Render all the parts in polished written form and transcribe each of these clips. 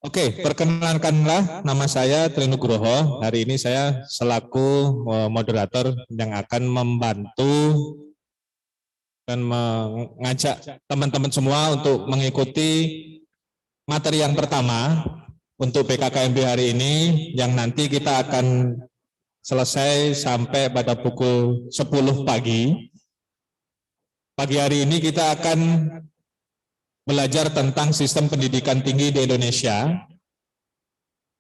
Oke, perkenalkanlah nama saya Tri Nugroho. Hari ini saya selaku moderator yang akan membantu dan mengajak teman-teman semua untuk mengikuti materi yang pertama untuk BKKMB hari ini yang nanti kita akan selesai sampai pada pukul 10 pagi. Pagi hari ini kita akan belajar tentang sistem pendidikan tinggi di Indonesia.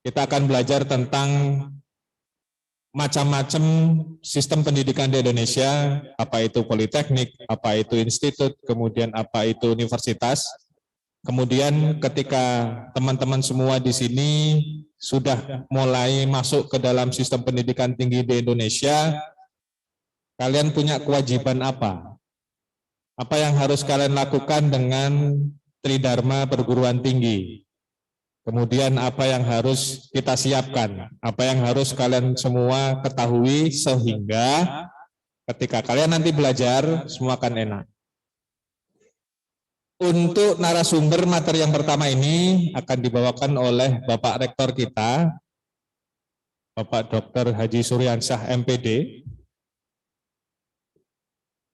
Kita akan belajar tentang macam-macam sistem pendidikan di Indonesia, apa itu politeknik, apa itu institut, kemudian apa itu universitas. Kemudian ketika teman-teman semua di sini sudah mulai masuk ke dalam sistem pendidikan tinggi di Indonesia, kalian punya kewajiban apa? Apa yang harus kalian lakukan dengan Tridharma perguruan tinggi? Kemudian apa yang harus kita siapkan? Apa yang harus kalian semua ketahui sehingga ketika kalian nanti belajar semua akan enak. Untuk narasumber materi yang pertama ini akan dibawakan oleh Bapak Rektor kita, Bapak Dr. Haji Suryansyah MPD.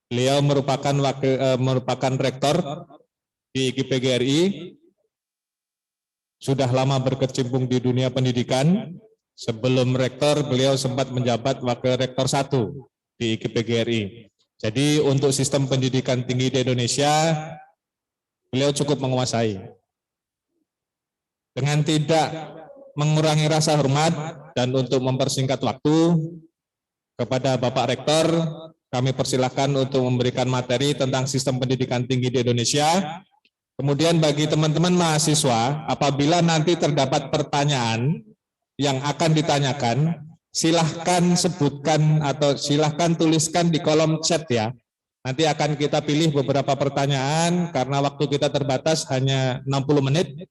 Beliau merupakan rektor di IKIP-GRI, sudah lama berkecimpung di dunia pendidikan. Sebelum rektor, beliau sempat menjabat wakil rektor 1 di IKIP-GRI. Jadi untuk sistem pendidikan tinggi di Indonesia, beliau cukup menguasai. Dengan tidak mengurangi rasa hormat dan untuk mempersingkat waktu, kepada Bapak Rektor, kami persilahkan untuk memberikan materi tentang sistem pendidikan tinggi di Indonesia. Kemudian bagi teman-teman mahasiswa, apabila nanti terdapat pertanyaan yang akan ditanyakan, silahkan sebutkan atau silahkan tuliskan di kolom chat ya. Nanti akan kita pilih beberapa pertanyaan karena waktu kita terbatas hanya 60 menit.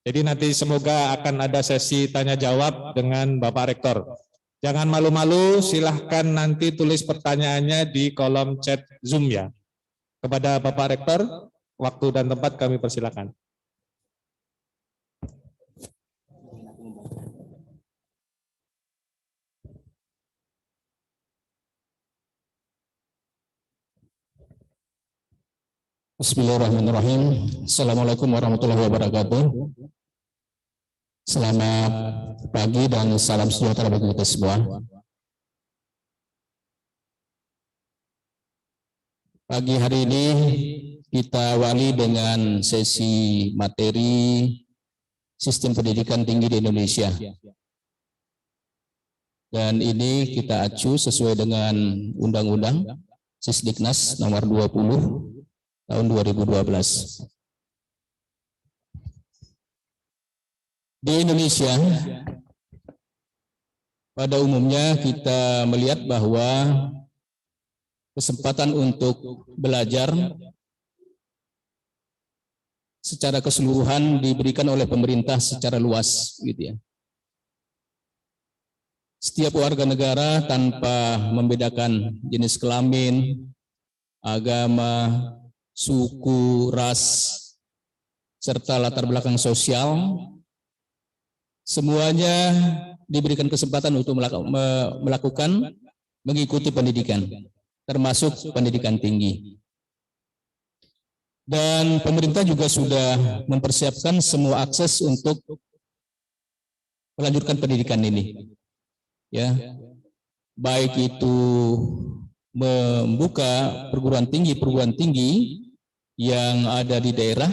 Jadi nanti semoga akan ada sesi tanya jawab dengan Bapak Rektor. Jangan malu-malu, silahkan nanti tulis pertanyaannya di kolom chat Zoom ya. Kepada Bapak Rektor, waktu dan tempat kami persilakan. Bismillahirrahmanirrahim. Assalamualaikum warahmatullahi wabarakatuh. Selamat pagi dan salam sejahtera bagi kita semua. Pagi hari ini kita awali dengan sesi materi sistem pendidikan tinggi di Indonesia. Dan ini kita acu sesuai dengan Undang-Undang Sisdiknas nomor 20 tahun 2012. Di Indonesia, pada umumnya kita melihat bahwa kesempatan untuk belajar secara keseluruhan diberikan oleh pemerintah secara luas, gitu ya. Setiap warga negara tanpa membedakan jenis kelamin, agama, suku, ras, serta latar belakang sosial, semuanya diberikan kesempatan untuk mengikuti pendidikan, termasuk pendidikan tinggi. Dan pemerintah juga sudah mempersiapkan semua akses untuk melanjutkan pendidikan ini. Ya, baik itu membuka perguruan tinggi yang ada di daerah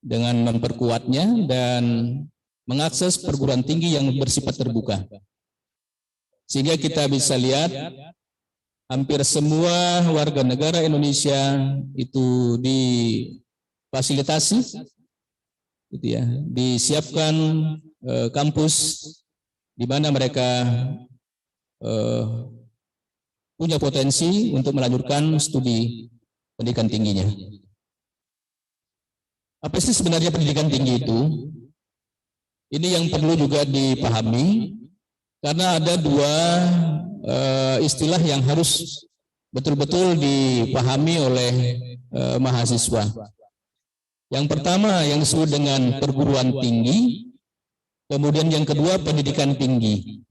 dengan memperkuatnya dan mengakses perguruan tinggi yang bersifat terbuka. Sehingga kita bisa lihat hampir semua warga negara Indonesia itu difasilitasi, gitu ya, disiapkan kampus di mana mereka punya potensi untuk melanjutkan studi pendidikan tingginya. Apa sih sebenarnya pendidikan tinggi itu? Ini yang perlu juga dipahami karena ada dua istilah yang harus betul-betul dipahami oleh mahasiswa. Yang pertama yang disebut dengan perguruan tinggi, kemudian yang kedua pendidikan tinggi.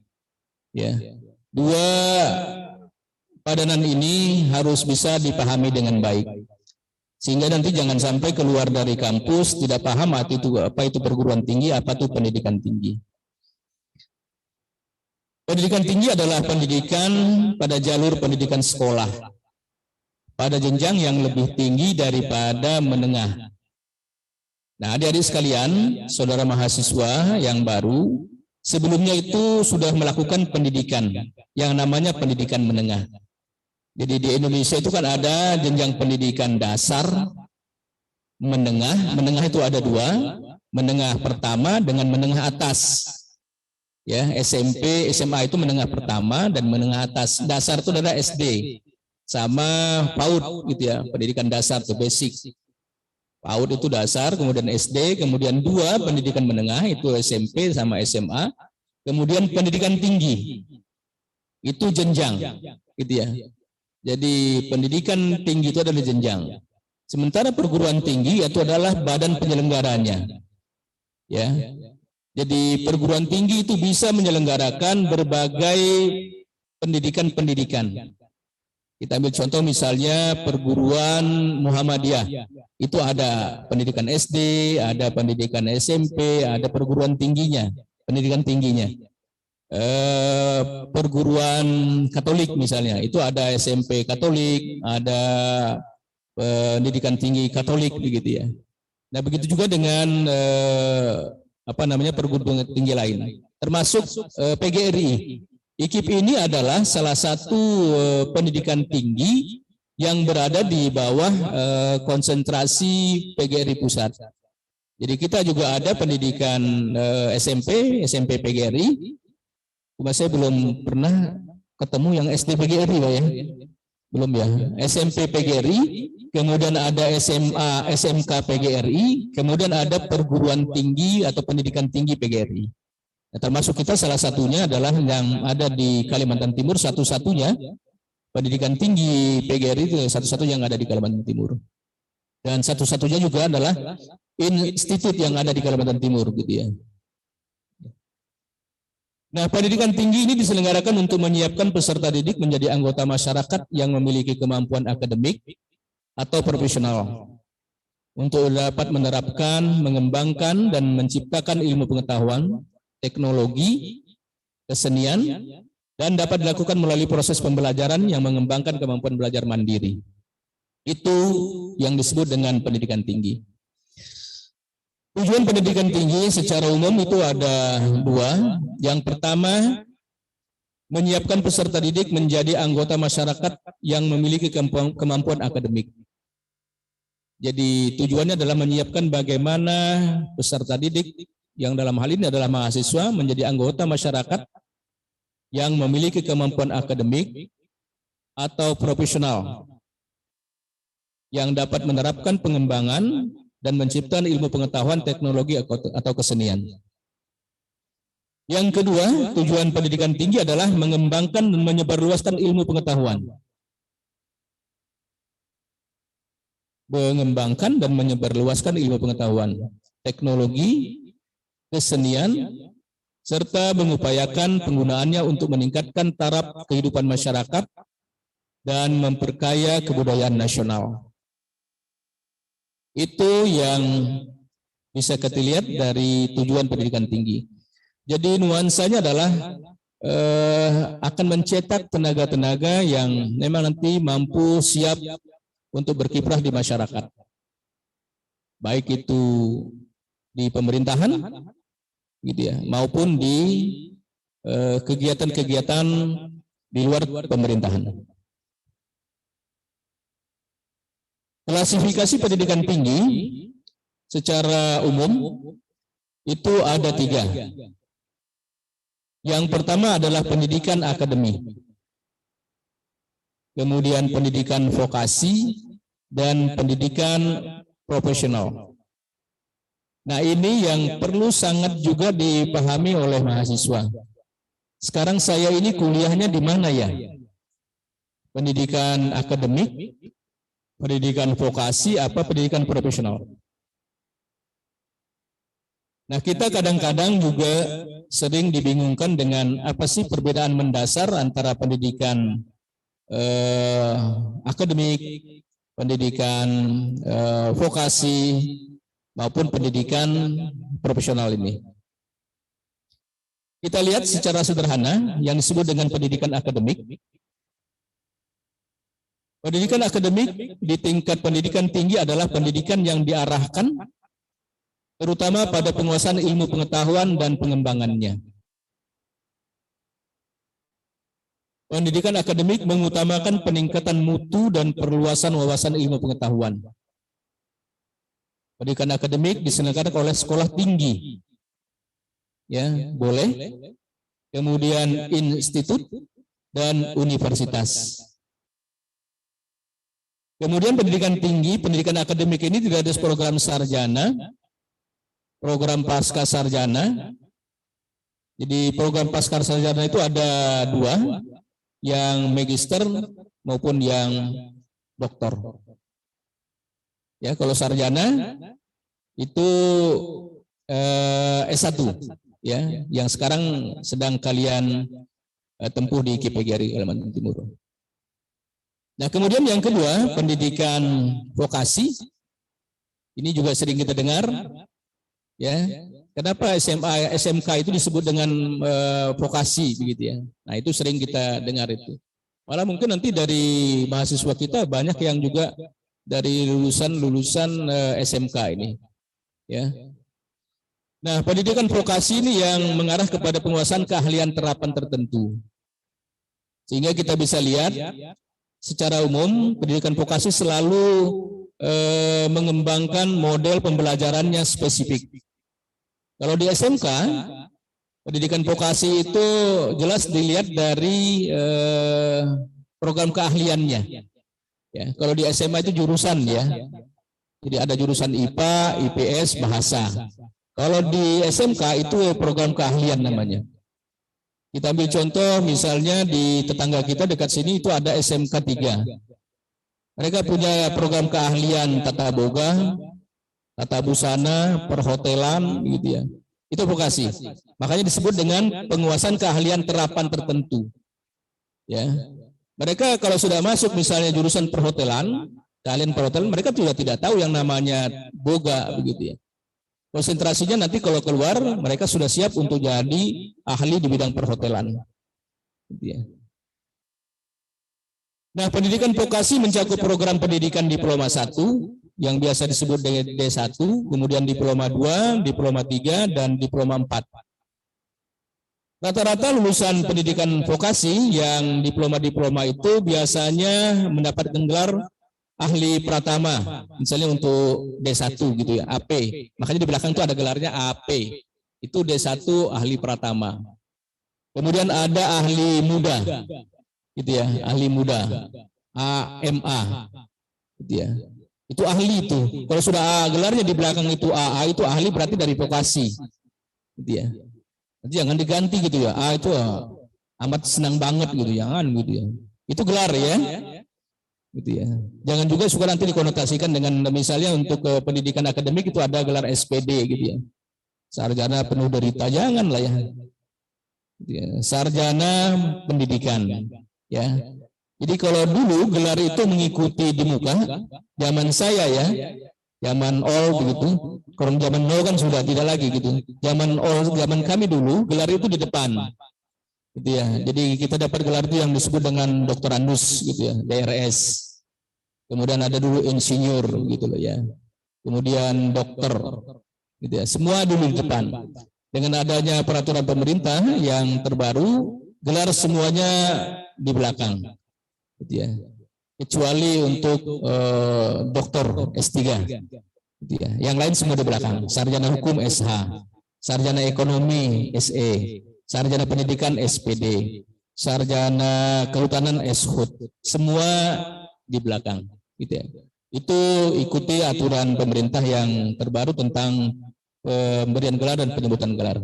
Ya. Dua padanan ini harus bisa dipahami dengan baik. Sehingga nanti jangan sampai keluar dari kampus tidak paham apa itu perguruan tinggi, apa itu pendidikan tinggi. Pendidikan tinggi adalah pendidikan pada jalur pendidikan sekolah, pada jenjang yang lebih tinggi daripada menengah. Nah, adik-adik sekalian, saudara mahasiswa yang baru, sebelumnya itu sudah melakukan pendidikan yang namanya pendidikan menengah. Jadi di Indonesia itu kan ada jenjang pendidikan dasar, menengah. Menengah itu ada dua, menengah pertama dengan menengah atas. Ya, SMP, SMA itu menengah pertama dan menengah atas. Dasar itu adalah SD sama PAUD gitu ya, pendidikan dasar itu basic. PAUD itu dasar, kemudian SD, kemudian dua pendidikan menengah itu SMP sama SMA, kemudian pendidikan tinggi. Itu jenjang gitu ya. Jadi pendidikan tinggi itu adalah jenjang. Sementara perguruan tinggi itu adalah badan penyelenggaranya. Ya. Jadi perguruan tinggi itu bisa menyelenggarakan berbagai pendidikan-pendidikan. Kita ambil contoh misalnya perguruan Muhammadiyah. Itu ada pendidikan SD, ada pendidikan SMP, ada perguruan tingginya, pendidikan tingginya. Perguruan Katolik misalnya, itu ada SMP Katolik, ada pendidikan tinggi Katolik begitu ya. Nah, begitu juga dengan perguruan tinggi lain, termasuk PGRI. IKIP ini adalah salah satu pendidikan tinggi yang berada di bawah konsentrasi PGRI pusat. Jadi kita juga ada pendidikan SMP PGRI. Cuma saya belum pernah ketemu yang SD PGRI, Pak ya. Belum ya. SMP PGRI, kemudian ada SMA, SMK PGRI, kemudian ada perguruan tinggi atau pendidikan tinggi PGRI. Nah, termasuk kita salah satunya adalah yang ada di Kalimantan Timur, satu-satunya pendidikan tinggi PGRI itu satu-satu yang ada di Kalimantan Timur. Dan satu-satunya juga adalah institut yang ada di Kalimantan Timur gitu ya. Nah, pendidikan tinggi ini diselenggarakan untuk menyiapkan peserta didik menjadi anggota masyarakat yang memiliki kemampuan akademik atau profesional untuk dapat menerapkan, mengembangkan, dan menciptakan ilmu pengetahuan, teknologi, kesenian, dan dapat dilakukan melalui proses pembelajaran yang mengembangkan kemampuan belajar mandiri. Itu yang disebut dengan pendidikan tinggi. Tujuan pendidikan tinggi secara umum itu ada dua. Yang pertama, menyiapkan peserta didik menjadi anggota masyarakat yang memiliki kemampuan akademik. Jadi tujuannya adalah menyiapkan bagaimana peserta didik yang dalam hal ini adalah mahasiswa menjadi anggota masyarakat yang memiliki kemampuan akademik atau profesional yang dapat menerapkan pengembangan dan menciptakan ilmu pengetahuan, teknologi, atau kesenian. Yang kedua, tujuan pendidikan tinggi adalah mengembangkan dan menyebarluaskan ilmu pengetahuan. Mengembangkan dan menyebarluaskan ilmu pengetahuan, teknologi, kesenian, serta mengupayakan penggunaannya untuk meningkatkan taraf kehidupan masyarakat dan memperkaya kebudayaan nasional. Itu yang bisa kita lihat dari tujuan pendidikan tinggi. Jadi nuansanya adalah akan mencetak tenaga-tenaga yang memang nanti mampu siap untuk berkiprah di masyarakat. Baik itu di pemerintahan gitu ya, maupun di kegiatan-kegiatan di luar pemerintahan. Klasifikasi pendidikan tinggi secara umum itu ada tiga. Yang pertama adalah pendidikan akademik, kemudian pendidikan vokasi, dan pendidikan profesional. Nah, ini yang perlu sangat juga dipahami oleh mahasiswa. Sekarang saya ini kuliahnya di mana ya? Pendidikan akademik, pendidikan vokasi, apa pendidikan profesional? Nah, kita kadang-kadang juga sering dibingungkan dengan apa sih perbedaan mendasar antara pendidikan akademik, pendidikan vokasi, maupun pendidikan profesional ini. Kita lihat secara sederhana yang disebut dengan pendidikan akademik. Pendidikan akademik di tingkat pendidikan tinggi adalah pendidikan yang diarahkan terutama pada penguasaan ilmu pengetahuan dan pengembangannya. Pendidikan akademik mengutamakan peningkatan mutu dan perluasan wawasan ilmu pengetahuan. Pendidikan akademik diselenggarakan oleh sekolah tinggi, ya boleh, kemudian institut dan universitas. Kemudian pendidikan tinggi, pendidikan akademik ini tidak ada program sarjana, program pasca sarjana. Jadi program pasca sarjana itu ada dua, yang magister maupun yang doktor. Ya, kalau sarjana itu S1, ya, yang sekarang sedang kalian tempuh di KPGRI Kalimantan Timur. Nah, kemudian yang kedua, pendidikan vokasi. Ini juga sering kita dengar, ya. Kenapa SMA, SMK itu disebut dengan vokasi begitu ya? Nah, itu sering kita dengar itu. Malah mungkin nanti dari mahasiswa kita banyak yang juga dari lulusan SMK ini, ya. Nah, pendidikan vokasi ini yang mengarah kepada penguasaan keahlian terapan tertentu. Sehingga kita bisa lihat secara umum pendidikan vokasi selalu mengembangkan model pembelajarannya spesifik. Kalau di SMK, pendidikan vokasi itu jelas dilihat dari program keahliannya. Ya, kalau di SMA itu jurusan ya, jadi ada jurusan IPA, IPS, bahasa. Kalau di SMK itu program keahlian namanya. Kita ambil contoh misalnya di tetangga kita dekat sini itu ada SMK 3. Mereka punya program keahlian tata boga, tata busana, perhotelan gitu ya. Itu vokasi. Makanya disebut dengan penguasaan keahlian terapan tertentu. Ya. Mereka kalau sudah masuk misalnya jurusan perhotelan, keahlian perhotelan, mereka juga tidak tahu yang namanya boga begitu ya. Konsentrasinya nanti kalau keluar mereka sudah siap untuk jadi ahli di bidang perhotelan. Gitu ya. Nah, pendidikan vokasi mencakup program pendidikan diploma 1 yang biasa disebut dengan D1, kemudian diploma 2, diploma 3, dan diploma 4. Rata-rata lulusan pendidikan vokasi yang diploma-diploma itu biasanya mendapatkan gelar ahli pratama, misalnya untuk D1 gitu ya, AP. Makanya di belakang itu ada gelarnya AP. Itu D1 ahli pratama. Kemudian ada ahli muda. Gitu ya, ahli muda. AMA. Gitu ya. Itu ahli itu. Kalau sudah gelarnya di belakang itu AA, itu ahli berarti dari vokasi. Gitu ya. Nanti jangan diganti gitu ya. A itu amat senang banget gitu, jangan gitu ya. Itu gelar ya. Gitu ya. Jangan juga suka nanti dikonotasikan dengan misalnya untuk pendidikan akademik itu ada gelar SPD gitu ya. Sarjana penuh derita, janganlah ya. Gitu ya. Sarjana pendidikan ya. Jadi kalau dulu gelar itu mengikuti di muka, zaman saya ya, zaman old begitu. Kalau zaman now kan sudah tidak lagi gitu. Zaman old, zaman kami dulu gelar itu di depan. Gitu ya. Jadi kita dapat gelar itu yang disebut dengan doktorandus gitu ya, DRS. Kemudian ada dulu insinyur gitu loh ya. Kemudian dokter gitu ya. Semua dulu di depan. Dengan adanya peraturan pemerintah yang terbaru, gelar semuanya di belakang. Gitu ya. Kecuali untuk dokter S3. Gitu ya. Yang lain semua di belakang. Sarjana hukum SH, sarjana ekonomi SE, sarjana pendidikan SPD, sarjana kehutanan SHUT, semua di belakang. Gitu ya. Itu ikuti aturan pemerintah yang terbaru tentang pemberian gelar dan penyebutan gelar.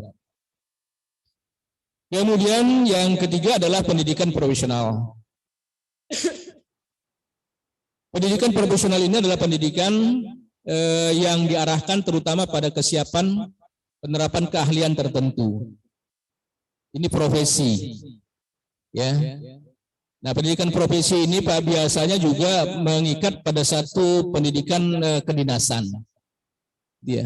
Kemudian yang ketiga adalah pendidikan profesional. Pendidikan profesional ini adalah pendidikan yang diarahkan terutama pada kesiapan penerapan keahlian tertentu. Ini profesi, ya. Nah, pendidikan profesi ini Pak biasanya juga mengikat pada satu pendidikan kedinasan. Dia.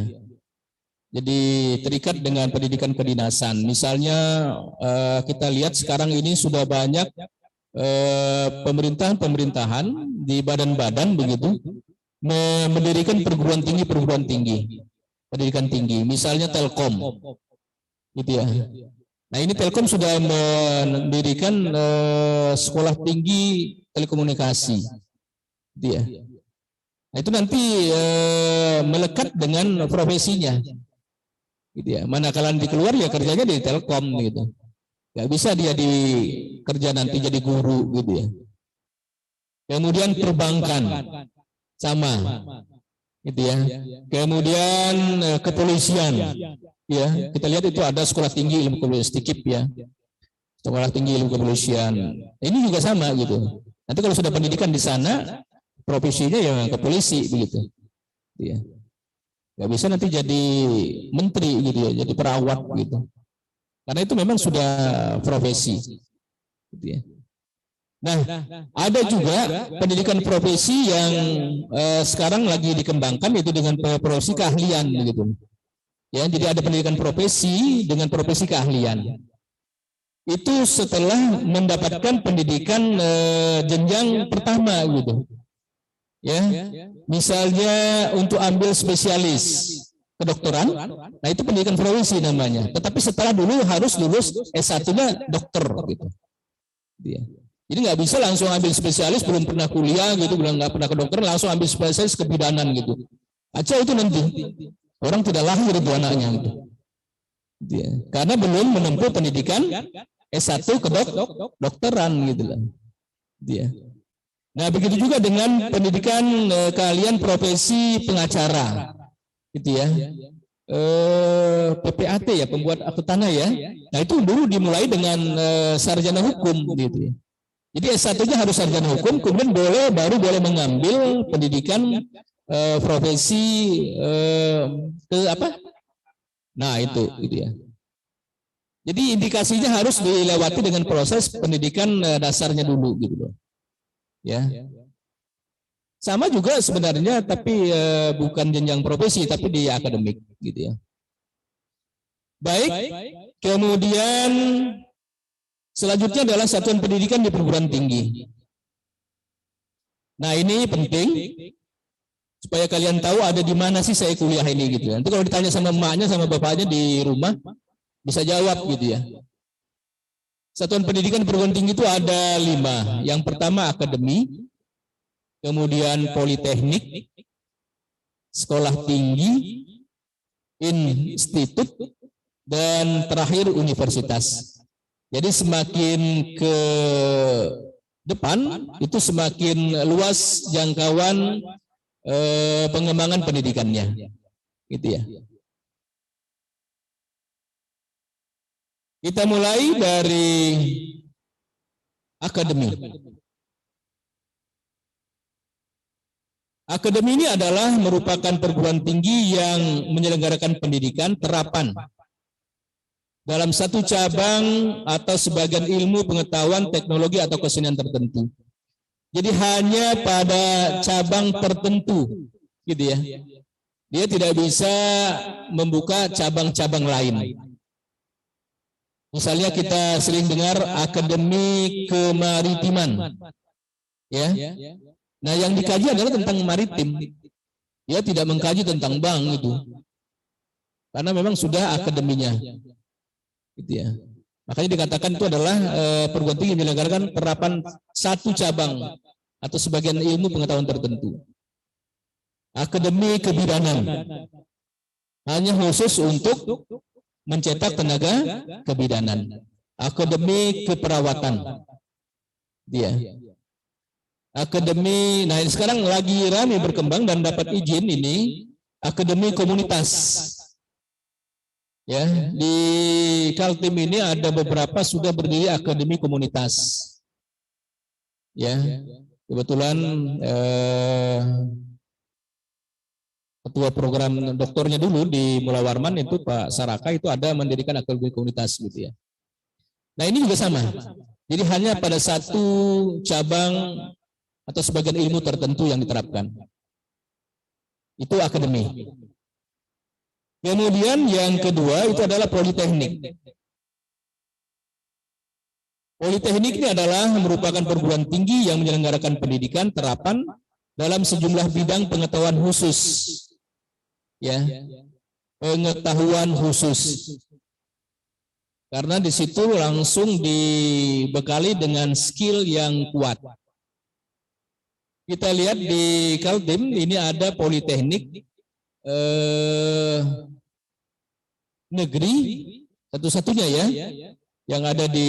Jadi terikat dengan pendidikan kedinasan. Misalnya kita lihat sekarang ini sudah banyak pemerintahan di badan-badan begitu mendirikan perguruan tinggi pendidikan tinggi. Misalnya Telkom, gitu ya. Nah ini Telkom sudah mendirikan sekolah tinggi telekomunikasi, gitu ya. Nah itu nanti melekat dengan profesinya, gitu ya. Manakala nanti keluar ya kerjanya di Telkom, gitu. Gak bisa dia kerja nanti jadi guru, gitu ya. Kemudian perbankan sama, gitu ya. Kemudian kepolisian. Ya, kita lihat itu ada sekolah tinggi ilmu kepolisian sedikit ya. Sekolah tinggi ilmu kepolisian. Ini juga sama gitu. Nanti kalau sudah pendidikan di sana, profesinya yang ke polisi begitu. Ya. Gak bisa nanti jadi menteri gitu ya, jadi perawat gitu. Karena itu memang sudah profesi. Gitu ya. Nah, ada juga pendidikan profesi yang sekarang lagi dikembangkan itu dengan profesi keahlian begitu. Ya, jadi ada pendidikan profesi dengan profesi keahlian. Itu setelah mendapatkan pendidikan jenjang pertama gitu. Ya. Misalnya untuk ambil spesialis kedokteran, nah itu pendidikan profesi namanya. Tetapi setelah dulu harus lulus S1-nya dokter gitu. Ya. Jadi nggak bisa langsung ambil spesialis belum pernah kuliah gitu, belum nggak pernah ke dokter langsung ambil spesialis kebidanan gitu. Aja itu nanti. Orang tidak lahir itu anaknya gitu. Ya. Karena belum menempuh pendidikan S1 ke dokteran gitu lah. Ya. Nah, begitu juga dengan pendidikan keahlian profesi pengacara. Gitu ya. PPAT ya, pembuat akte tanah ya. Nah, itu dulu dimulai dengan sarjana hukum gitu ya. Jadi S1-nya harus sarjana hukum, kemudian baru boleh mengambil pendidikan profesi ke apa? Nah itu gitu ya. Jadi indikasinya harus dilewati dengan proses pendidikan dasarnya dulu gitu loh. Ya. Sama juga sebenarnya tapi bukan jenjang profesi tapi di akademik gitu ya. Baik. Kemudian selanjutnya adalah satuan pendidikan di perguruan tinggi. Nah ini penting. Supaya kalian tahu ada di mana sih saya kuliah ini gitu. Nanti kalau ditanya sama emaknya sama bapaknya di rumah bisa jawab gitu ya. Satuan pendidikan perguruan tinggi itu ada 5. Yang pertama akademi, kemudian politeknik, sekolah tinggi, institut, dan terakhir universitas. Jadi semakin ke depan itu semakin luas jangkauan pengembangan pendidikannya, gitu ya. Kita mulai dari akademi. Akademi ini adalah merupakan perguruan tinggi yang menyelenggarakan pendidikan terapan dalam satu cabang atau sebagian ilmu, pengetahuan, teknologi atau kesenian tertentu. Jadi hanya pada cabang tertentu, gitu ya. Dia tidak bisa membuka cabang-cabang lain. Misalnya kita sering dengar akademi kemaritiman, ya. Nah yang dikaji adalah tentang maritim. Dia tidak mengkaji tentang bank itu, karena memang sudah akademinya, gitu ya. Makanya dikatakan itu adalah perguruan tinggi menyelenggarakan penerapan satu cabang atau sebagian ilmu pengetahuan tertentu. Akademi kebidanan hanya khusus untuk mencetak tenaga kebidanan. Akademi keperawatan, dia. Akademi, nah sekarang lagi ramai berkembang dan dapat izin ini akademi komunitas. Ya, di Kaltim ini ada beberapa sudah berdiri akademi komunitas. Ya, kebetulan ketua program doktornya dulu di Mula Warman itu Pak Saraka itu ada mendirikan akademi komunitas gitu ya. Nah ini juga sama. Jadi hanya pada satu cabang atau sebagian ilmu tertentu yang diterapkan. Itu akademi. Kemudian yang kedua itu adalah politeknik. Politeknik ini adalah merupakan perguruan tinggi yang menyelenggarakan pendidikan terapan dalam sejumlah bidang pengetahuan khusus. Ya. Pengetahuan khusus. Karena di situ langsung dibekali dengan skill yang kuat. Kita lihat di Kaltim ini ada politeknik negeri satu-satunya ya yang ada di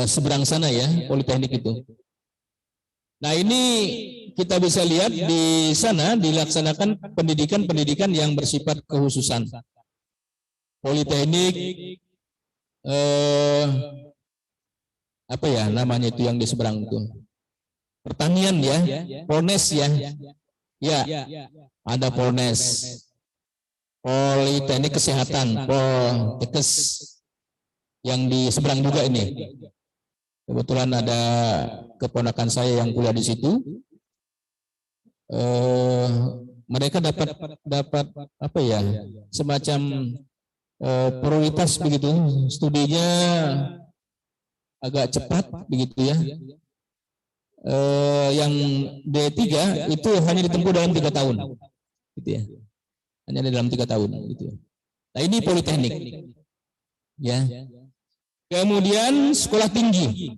seberang sana ya, politeknik itu. Nah ini kita bisa lihat di sana dilaksanakan pendidikan yang bersifat kekhususan. Politeknik apa ya namanya itu yang di seberang itu? Pertanian ya, Polnes ya. Ya, ada Polnes. Politeknik Kesehatan, Poltekkes yang di seberang juga ini. Kebetulan ada keponakan saya yang kuliah di situ. Mereka dapat apa ya? Semacam prioritas begitu. Studinya agak cepat begitu ya. Yang D3 itu hanya ditempuh dalam 3 tahun. Gitu ya. Hanya dalam 3 tahun gitu. Nah, ini politeknik. Ya. Kemudian sekolah tinggi.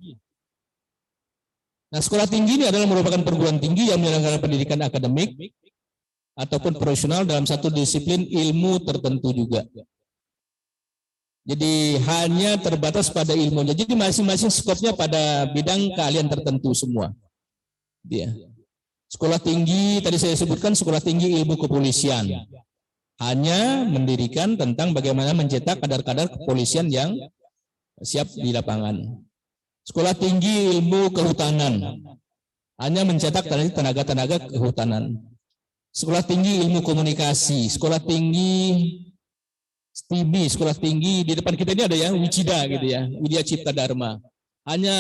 Nah, sekolah tinggi ini adalah merupakan perguruan tinggi yang menyelenggarakan pendidikan akademik ataupun profesional dalam satu disiplin ilmu tertentu juga. Jadi hanya terbatas pada ilmunya. Jadi masing-masing skopnya pada bidang keahlian tertentu semua. Dia. Sekolah tinggi tadi saya sebutkan sekolah tinggi ilmu kepolisian. Hanya mendirikan tentang bagaimana mencetak kadar-kadar kepolisian yang siap di lapangan. Sekolah tinggi ilmu kehutanan hanya mencetak tenaga-tenaga kehutanan. Sekolah tinggi ilmu komunikasi, sekolah tinggi STIBI, sekolah tinggi di depan kita ini ada ya Wicida gitu ya, Widya Cipta Dharma. Hanya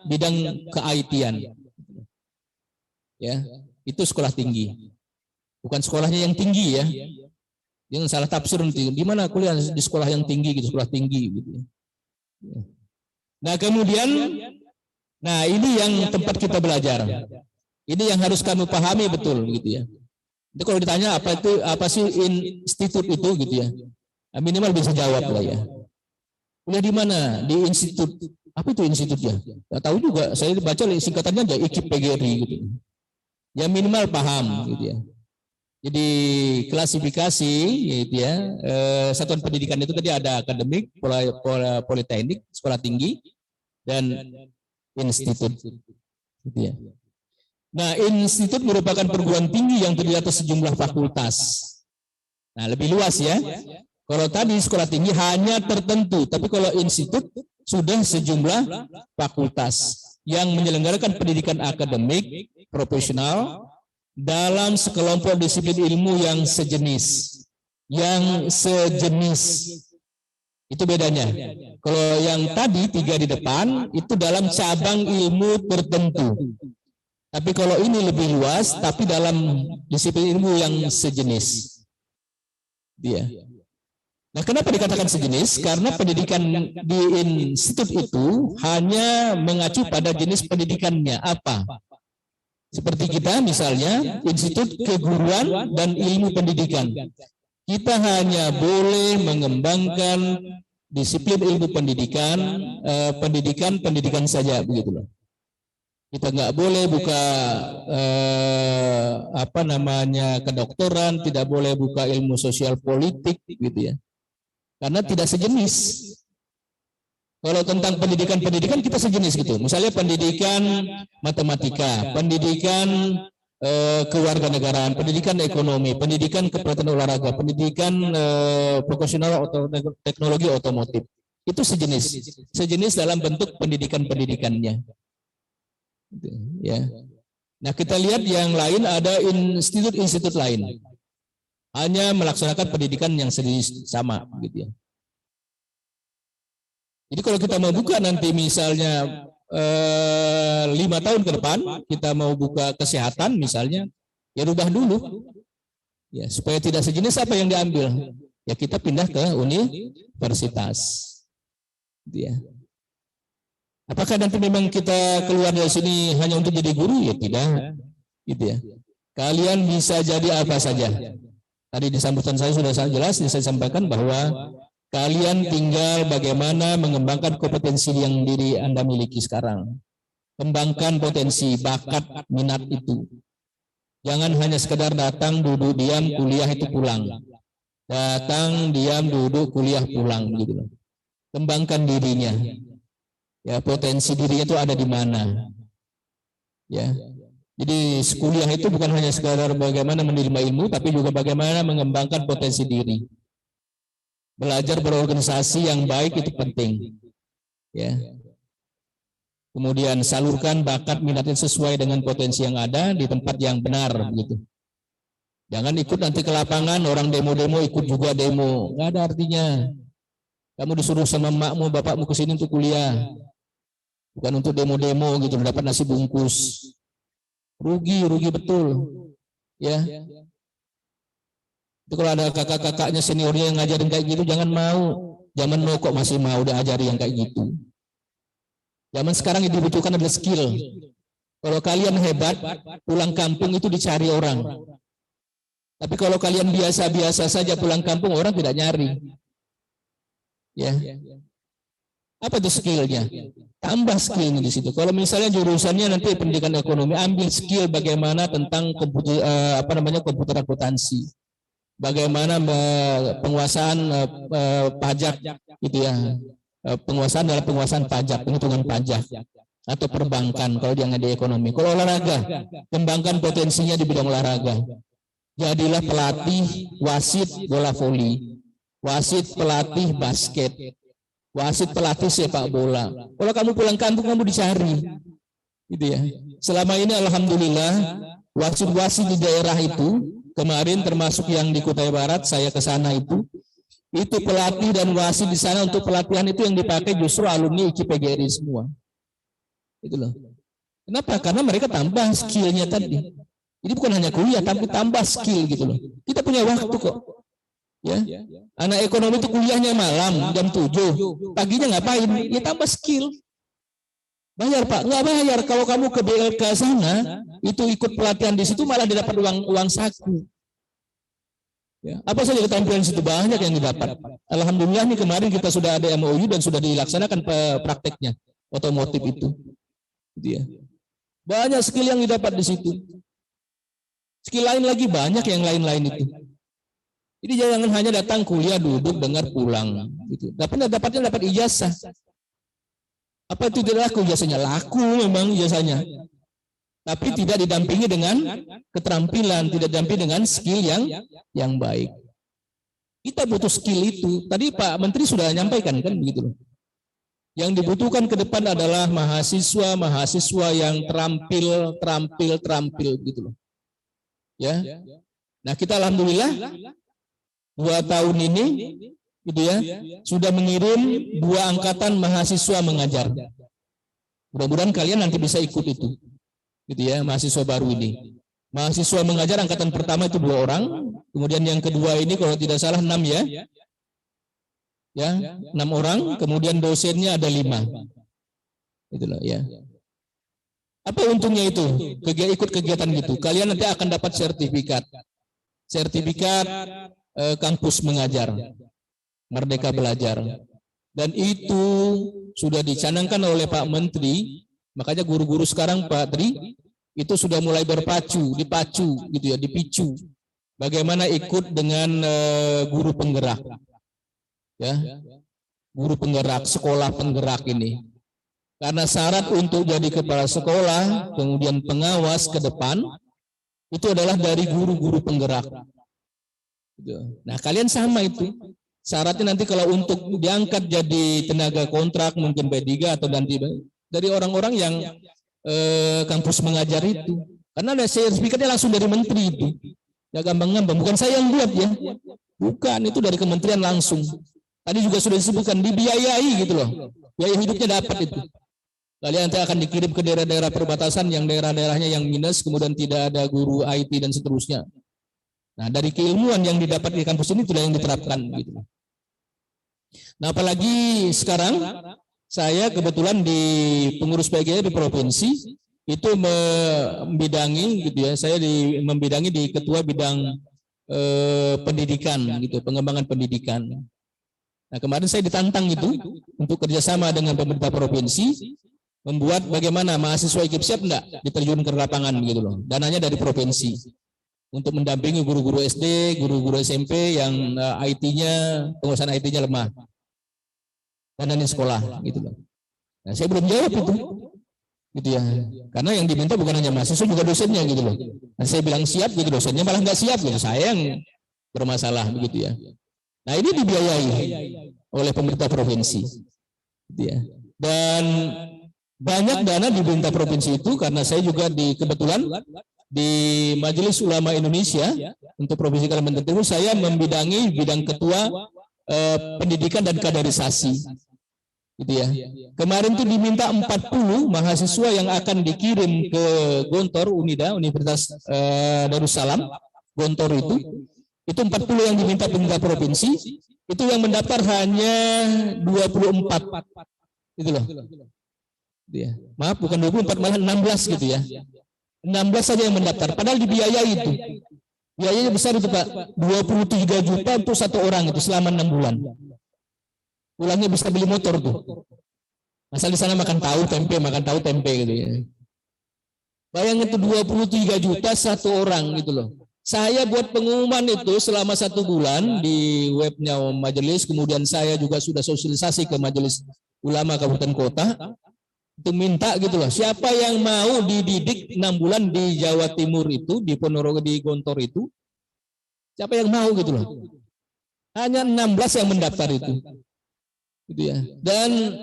bidang ke-IT-an. Ya, itu sekolah tinggi. Bukan sekolahnya yang tinggi ya. Jangan salah tafsir nanti. Di mana kuliah di sekolah yang tinggi gitu, sekolah tinggi gitu. Nah, kemudian ini yang tempat kita belajar. Ini yang harus kami pahami betul gitu ya. Jadi kalau ditanya apa sih institut itu gitu ya. Minimal bisa jawab lah ya. Kuliah di mana? Di institut. Apa itu institutnya? Nggak tahu juga. Saya baca singkatannya aja IKIP PGRI gitu. Ya minimal paham gitu ya. Jadi klasifikasi gitu ya. Satuan pendidikan itu tadi ada akademik, politeknik, sekolah tinggi, dan institut. Gitu ya. Nah, institut merupakan perguruan tinggi yang terdiri atas sejumlah fakultas. Nah, lebih luas ya. Kalau tadi sekolah tinggi hanya tertentu, tapi kalau institut sudah sejumlah fakultas yang menyelenggarakan pendidikan akademik, profesional, dalam sekelompok disiplin ilmu yang sejenis. Itu bedanya. Kalau yang tadi 3 di depan, itu dalam cabang ilmu tertentu. Tapi kalau ini lebih luas, tapi dalam disiplin ilmu yang sejenis. Dia. Nah, kenapa dikatakan sejenis? Karena pendidikan di institut itu hanya mengacu pada jenis pendidikannya. Apa? Seperti kita misalnya, Institut Keguruan dan Ilmu Pendidikan. Kita hanya boleh mengembangkan disiplin ilmu pendidikan, pendidikan saja, begitu loh. Kita nggak boleh buka kedokteran, tidak boleh buka ilmu sosial politik, gitu ya. Karena tidak sejenis. Kalau tentang pendidikan kita sejenis gitu. Misalnya pendidikan matematika, pendidikan kewarganegaraan, pendidikan ekonomi, pendidikan keperawatan olahraga, pendidikan vokasional atau teknologi otomotif. Itu sejenis. Sejenis dalam bentuk pendidikannya. Ya. Nah, kita lihat yang lain ada institut-institut lain. hanya melaksanakan pendidikan yang sama gitu ya. Jadi kalau kita mau buka nanti misalnya 5 tahun ke depan kita mau buka kesehatan misalnya, ya rubah dulu ya supaya tidak sejenis apa yang diambil, ya kita pindah ke universitas gitu ya. Apakah nanti memang kita keluar dari sini hanya untuk jadi guru? Ya tidak gitu ya. Kalian bisa jadi apa saja. Tadi di sambutan saya sudah sangat jelas saya sampaikan bahwa kalian tinggal bagaimana mengembangkan kompetensi yang diri Anda miliki sekarang. Kembangkan potensi, bakat, minat itu. Jangan hanya sekedar datang, duduk, diam, kuliah itu pulang. Datang, diam, duduk, kuliah, pulang. Gitu. Kembangkan dirinya. Ya, potensi dirinya itu ada di mana. Ya. Jadi kuliah itu bukan hanya sekedar bagaimana menerima ilmu, tapi juga bagaimana mengembangkan potensi diri. Belajar berorganisasi yang baik itu penting. Ya. Kemudian salurkan bakat minatnya sesuai dengan potensi yang ada di tempat yang benar gitu. Jangan ikut nanti ke lapangan orang demo-demo ikut juga demo, nggak ada artinya. Kamu disuruh sama emakmu, bapakmu ke sini untuk kuliah. Bukan untuk demo-demo gitu dapat nasi bungkus. Rugi betul. Ya. Itu kalau ada kakak-kakaknya seniornya yang ngajarin kayak gitu jangan mau. Zaman mau kok masih mau diajari yang kayak gitu. Zaman sekarang yang dibutuhkan adalah skill. Kalau kalian hebat, pulang kampung itu dicari orang. Tapi kalau kalian biasa-biasa saja pulang kampung orang tidak nyari. Ya. Apa itu skillnya? Tambah skillnya di situ. Kalau misalnya jurusannya nanti pendidikan ekonomi, ambil skill bagaimana tentang komputer akuntansi. Bagaimana penguasaan pajak gitu ya, penguasaan dalam penguasaan pajak, penghitungan pajak atau perbankan kalau dia di ekonomi. Kalau olahraga, kembangkan potensinya di bidang olahraga. Jadilah pelatih wasit bola voli, wasit pelatih basket, wasit pelatih sepak bola. Kalau kamu pulang kampung kamu dicari, gitu ya. Selama ini alhamdulillah wasit-wasit di daerah itu. Kemarin termasuk yang di Kutai Barat, saya ke sana itu pelatih dan wasit di sana untuk pelatihan itu yang dipakai justru alumni IKI-PGRI semua. Itu loh. Kenapa? Karena mereka tambah skillnya tadi. Jadi bukan hanya kuliah, tapi tambah skill gitu loh. Kita punya waktu kok. Ya, anak ekonomi itu kuliahnya malam jam 7, paginya ngapain? Ya tambah skill. Bayar Pak, nggak bayar. Kalau kamu ke BLK sana, itu ikut pelatihan di situ malah didapat uang saku. Ya, apa saja keterampilan situ banyak yang didapat. Alhamdulillah nih kemarin kita sudah ada MOU dan sudah dilaksanakan prakteknya otomotif itu. Gitu ya. Banyak skill yang didapat di situ. Skill lain lagi banyak yang lain-lain itu. Jadi jangan hanya datang kuliah, duduk, dengar, pulang. Gitu. Dapatnya dapat ijazah. Apa itu tidak laku? Ijazahnya laku memang ijazahnya. Tapi tidak didampingi dengan keterampilan, tidak didampingi dengan skill yang baik. Kita butuh skill itu. Tadi Pak Menteri sudah menyampaikan kan begitu loh. Yang dibutuhkan ke depan adalah mahasiswa yang terampil gitu loh. Ya. Nah, kita alhamdulillah 2 tahun ini gitu ya, sudah mengirim 2 angkatan mahasiswa mengajar. Mudah-mudahan kalian nanti bisa ikut itu. Gitu ya, mahasiswa baru ini. Mahasiswa mengajar angkatan pertama itu 2 orang, kemudian yang kedua ini kalau tidak salah 6 ya. Ya, 6 orang, kemudian dosennya ada 5. Itulah ya. Apa untungnya itu? Ikut kegiatan gitu. Kalian nanti akan dapat sertifikat. Sertifikat kampus mengajar. Merdeka Belajar. Dan itu sudah dicanangkan oleh Pak Menteri, makanya guru-guru sekarang Pak Tri itu sudah mulai dipacu gitu ya, dipicu. Bagaimana ikut dengan guru penggerak. Ya. Guru penggerak, sekolah penggerak ini. Karena syarat untuk jadi kepala sekolah, kemudian pengawas ke depan itu adalah dari guru-guru penggerak. Nah, kalian sama itu. Syaratnya nanti kalau untuk diangkat jadi tenaga kontrak mungkin B3 atau nanti dari orang-orang yang kampus mengajar itu. Karena ada sertifikatnya langsung dari menteri itu. Ya gampang-gampang, bukan saya yang buat ya. Bukan, itu dari kementerian langsung. Tadi juga sudah disebutkan dibiayai gitu loh. Biaya hidupnya dapat itu. Lalu nanti akan dikirim ke daerah-daerah perbatasan yang daerah-daerahnya yang minus, kemudian tidak ada guru IT dan seterusnya. Nah, dari keilmuan yang didapat di kampus ini itulah yang diterapkan gitu. Nah, apalagi sekarang saya kebetulan di pengurus PGRI di provinsi itu membidangi gitu ya. Saya membidangi di ketua bidang pendidikan gitu, pengembangan pendidikan. Nah, kemarin saya ditantang itu untuk kerjasama dengan pemerintah provinsi membuat bagaimana mahasiswa IKIP siap enggak diterjun ke lapangan gitu loh. Dananya dari provinsi untuk mendampingi guru-guru SD, guru-guru SMP yang IT-nya, penguasaan IT-nya lemah. Dan di sekolah gitu loh. Nah, saya belum jawab itu. Gitu ya. Karena yang diminta bukan hanya mahasiswa juga dosennya gitu loh. Nah, saya bilang siap gitu, dosennya malah nggak siap gitu. Saya yang bermasalah begitu ya. Nah, ini dibiayai oleh pemerintah provinsi. Gitu ya. Dan banyak dana di pemerintah provinsi itu karena saya juga kebetulan di Majelis Ulama Indonesia untuk Provinsi Kalimantan Timur saya membidangi bidang ketua pendidikan dan kaderisasi. Gitu ya. Kemarin itu diminta 40 mahasiswa yang akan dikirim ke Gontor Unida Universitas Darussalam Gontor itu 40 yang diminta pemerintah provinsi, itu yang mendaftar hanya 24 gitu loh. Gitu ya. Maaf, bukan 24 malah 16 gitu ya. 16 saja yang mendaftar, padahal dibiayai itu. Biayanya besar itu Pak, 23 juta untuk satu orang itu selama 6 bulan. Pulangnya bisa beli motor tuh. Asal di sana makan tahu tempe gitu ya. Bayangin itu 23 juta satu orang gitu loh. Saya buat pengumuman itu selama 1 bulan di webnya majelis, kemudian saya juga sudah sosialisasi ke Majelis Ulama Kabupaten Kota untuk minta gitu loh, siapa yang mau dididik 6 bulan di Jawa Timur itu, di Ponorogo, di Gontor itu, siapa yang mau gitu loh. Hanya 16 yang mendaftar itu. Gitu ya. Dan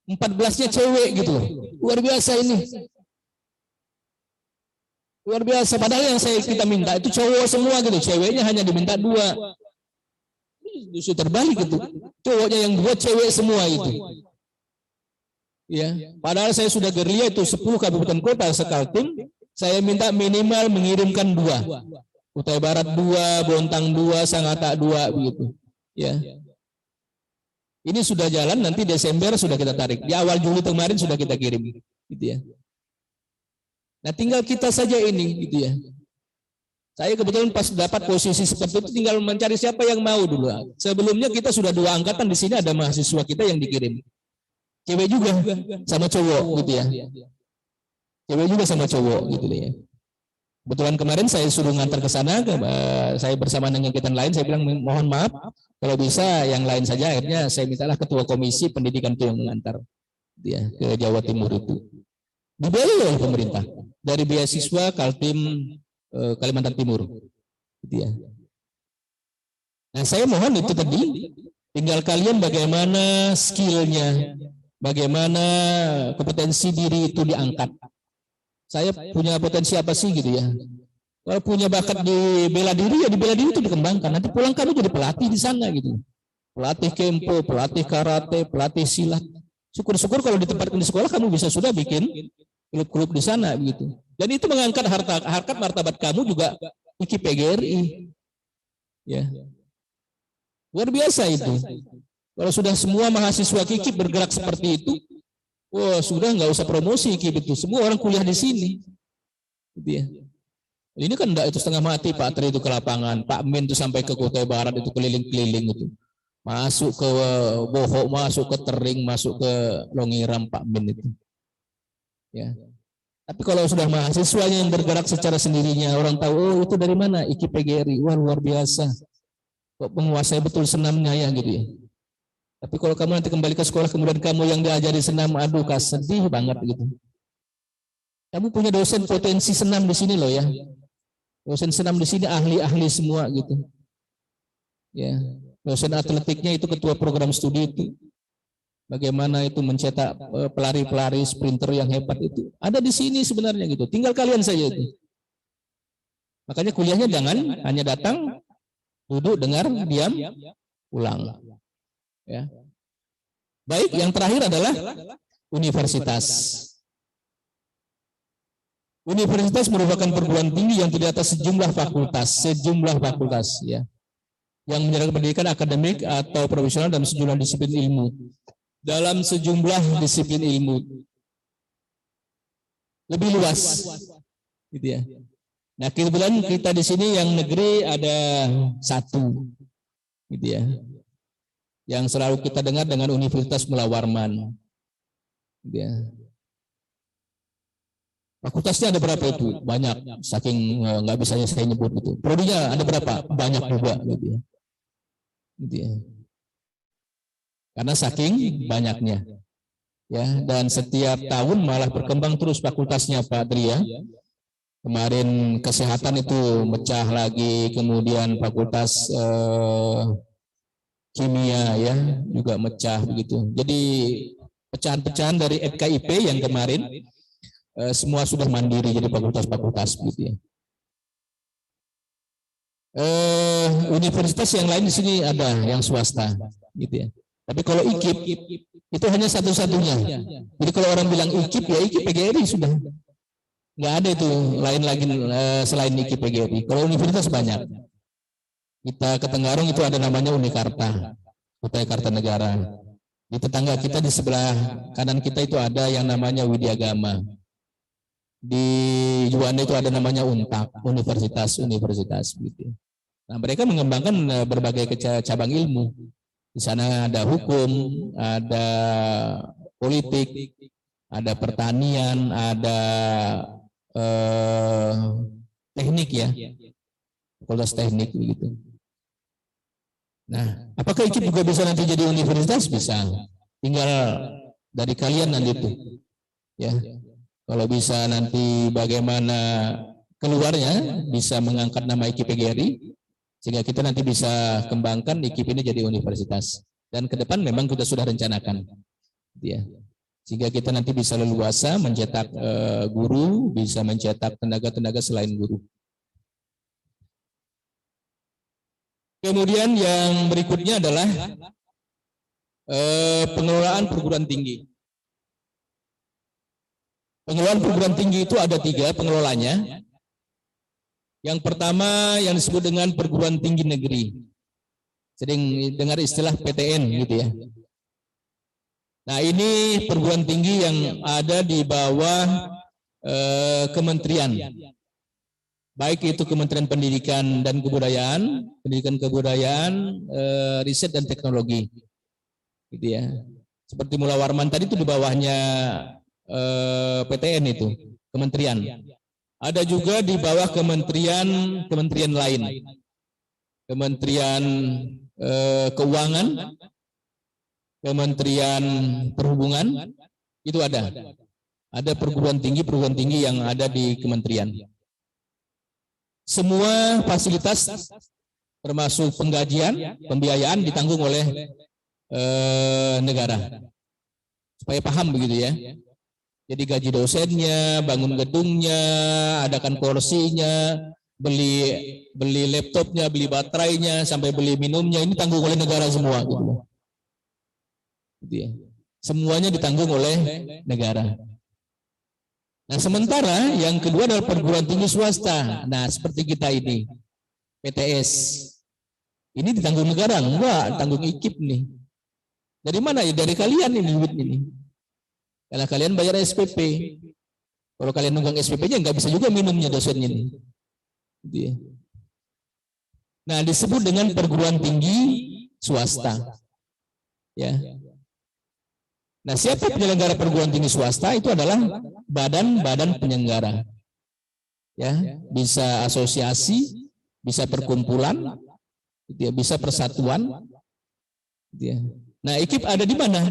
14-nya cewek gitu loh. Luar biasa ini. Luar biasa, padahal yang kita minta itu cowok semua gitu, ceweknya hanya diminta 2. Justru terbalik itu. Cowoknya yang 2, cewek semua itu. Ya, padahal saya sudah gerilya itu 10 kabupaten kota sekaltim, saya minta minimal mengirimkan 2. Kutai Barat 2, Bontang 2, Sangatta 2 begitu. Ya. Ini sudah jalan, nanti Desember sudah kita tarik. Di awal Juli kemarin sudah kita kirim gitu ya. Nah, tinggal kita saja ini gitu ya. Saya kebetulan pas dapat posisi seperti itu tinggal mencari siapa yang mau dulu. Sebelumnya kita sudah 2 angkatan, di sini ada mahasiswa kita yang dikirim. Cewek juga sama cowok gitu ya. Cewek juga sama cowok gitu ya. Kebetulan kemarin saya suruh ngantar ke sana, saya bersama dengan kegiatan lain, saya bilang mohon maaf kalau bisa yang lain saja, akhirnya saya mintalah ketua komisi pendidikan itu yang mengantar ya, ke Jawa Timur itu. Dibiayai oleh pemerintah dari beasiswa Kaltim Kalimantan Timur. Gitu ya. Nah, saya mohon itu tadi, tinggal kalian bagaimana skillnya, bagaimana kompetensi diri itu diangkat. Saya punya potensi apa sih gitu ya. Kalau punya bakat di bela diri, ya di bela diri itu dikembangkan. Nanti pulang kamu jadi pelatih di sana gitu. Pelatih kempo, pelatih karate, pelatih silat. Syukur-syukur kalau ditempatkan di sekolah kamu bisa sudah bikin klub-klub di sana begitu. Dan itu mengangkat harkat martabat kamu juga IKIP PGRI. Ya. Luar biasa itu. Kalau sudah semua mahasiswa IKIP bergerak seperti itu, wah sudah nggak usah promosi IKIP itu. Semua orang kuliah di sini. Gitu ya. Ini kan enggak itu setengah mati Pak Tri itu ke lapangan. Pak Min itu sampai ke Kutai Barat itu keliling-keliling itu. Masuk ke Bohok, masuk ke Tering, masuk ke Longiram Pak Min itu. Ya. Tapi kalau sudah mahasiswanya yang bergerak secara sendirinya, orang tahu oh itu dari mana IKIP PGRI. Wah luar biasa. Kok menguasai betul senamnya ya gitu ya. Tapi kalau kamu nanti kembali ke sekolah kemudian kamu yang diajari senam, aduh sedih banget gitu. Kamu punya dosen potensi senam di sini loh ya. Dosen senam di sini ahli-ahli semua gitu. Ya, dosen atletiknya itu ketua program studi itu. Bagaimana itu mencetak pelari-pelari sprinter yang hebat itu. Ada di sini sebenarnya gitu. Tinggal kalian saja itu. Makanya kuliahnya jangan hanya datang, duduk, dengar, diam, pulang. Ya. Baik, yang terakhir adalah universitas. Universitas merupakan perguruan tinggi yang terdiri atas sejumlah fakultas, ya, yang menyediakan pendidikan akademik atau profesional dalam sejumlah disiplin ilmu. Lebih luas, gitu ya. Nah, kebetulan kita di sini yang negeri ada satu, gitu ya, yang selalu kita dengar dengan Universitas Mula Warman, gitu ya. Fakultasnya ada berapa itu? Banyak, saking nggak bisa saya nyebut itu. Prodinya ada berapa? Banyak juga, gitu ya. Gitu ya. Karena saking banyaknya, ya. Dan setiap tahun malah berkembang terus fakultasnya, Pak Tri, ya. Kemarin kesehatan itu mecah lagi, kemudian fakultas kimia, ya, juga mecah begitu. Jadi pecahan-pecahan dari FKIP yang kemarin semua sudah mandiri jadi fakultas-fakultas gitu ya. Universitas yang lain di sini ada yang swasta gitu ya. Tapi kalau IKIP itu hanya satu-satunya. Jadi kalau orang bilang IKIP, ya IKIP PGRI sudah. Nggak ada itu lain lagi selain IKIP PGRI. Kalau universitas banyak. Kita ke Tenggarong itu ada namanya Unikarta, Kutai Kartanegara. Di tetangga kita di sebelah kanan kita itu ada yang namanya Widyagama. Di Juanda itu ada namanya UNTAK, universitas gitu. Nah, mereka mengembangkan berbagai cabang ilmu. Di sana ada hukum, ada politik, ada pertanian, ada teknik, ya, fakultas teknik begitu. Nah, apakah IKIP juga bisa nanti jadi universitas? Bisa. Tinggal dari kalian nanti itu, ya. Kalau bisa nanti bagaimana keluarnya, bisa mengangkat nama IKIP PGRI, sehingga kita nanti bisa kembangkan IKIP ini jadi universitas. Dan ke depan memang kita sudah rencanakan, ya, sehingga kita nanti bisa leluasa mencetak guru, bisa mencetak tenaga-tenaga selain guru. Kemudian yang berikutnya adalah pengelolaan perguruan tinggi. Pengelolaan perguruan tinggi itu ada 3 pengelolanya. Yang pertama yang disebut dengan perguruan tinggi negeri. Sering dengar istilah PTN gitu ya. Nah, ini perguruan tinggi yang ada di bawah kementerian. Baik itu Kementerian Pendidikan dan Kebudayaan, Riset dan Teknologi. Gitu ya. Seperti Mula Warman tadi itu di bawahnya PTN itu, kementerian. Ada juga di bawah kementerian lain. Kementerian Keuangan, Kementerian Perhubungan, itu ada. Ada perguruan tinggi yang ada di kementerian. Semua fasilitas termasuk penggajian, pembiayaan ditanggung oleh negara. Supaya paham begitu ya. Jadi gaji dosennya, bangun gedungnya, adakan kursinya, beli laptopnya, beli baterainya, sampai beli minumnya, ini tanggung oleh negara semua. Gitu ya. Semuanya ditanggung oleh negara. Nah, sementara yang kedua adalah perguruan tinggi swasta. Nah, seperti kita ini, PTS. Ini ditanggung negara, enggak, tanggung IKIP nih. Dari mana ya? Dari kalian ini duit ini. Karena kalian bayar SPP. Kalau kalian nunggang SPP-nya nggak bisa juga minumnya dosennya ini. Gitu ya. Nah, disebut dengan perguruan tinggi swasta. Ya. Nah, siapa penyelenggara perguruan tinggi swasta? Itu adalah badan-badan penyelenggara. Ya, bisa asosiasi, bisa perkumpulan, gitu ya, bisa persatuan. Gitu ya. Nah, IKIP ada di mana?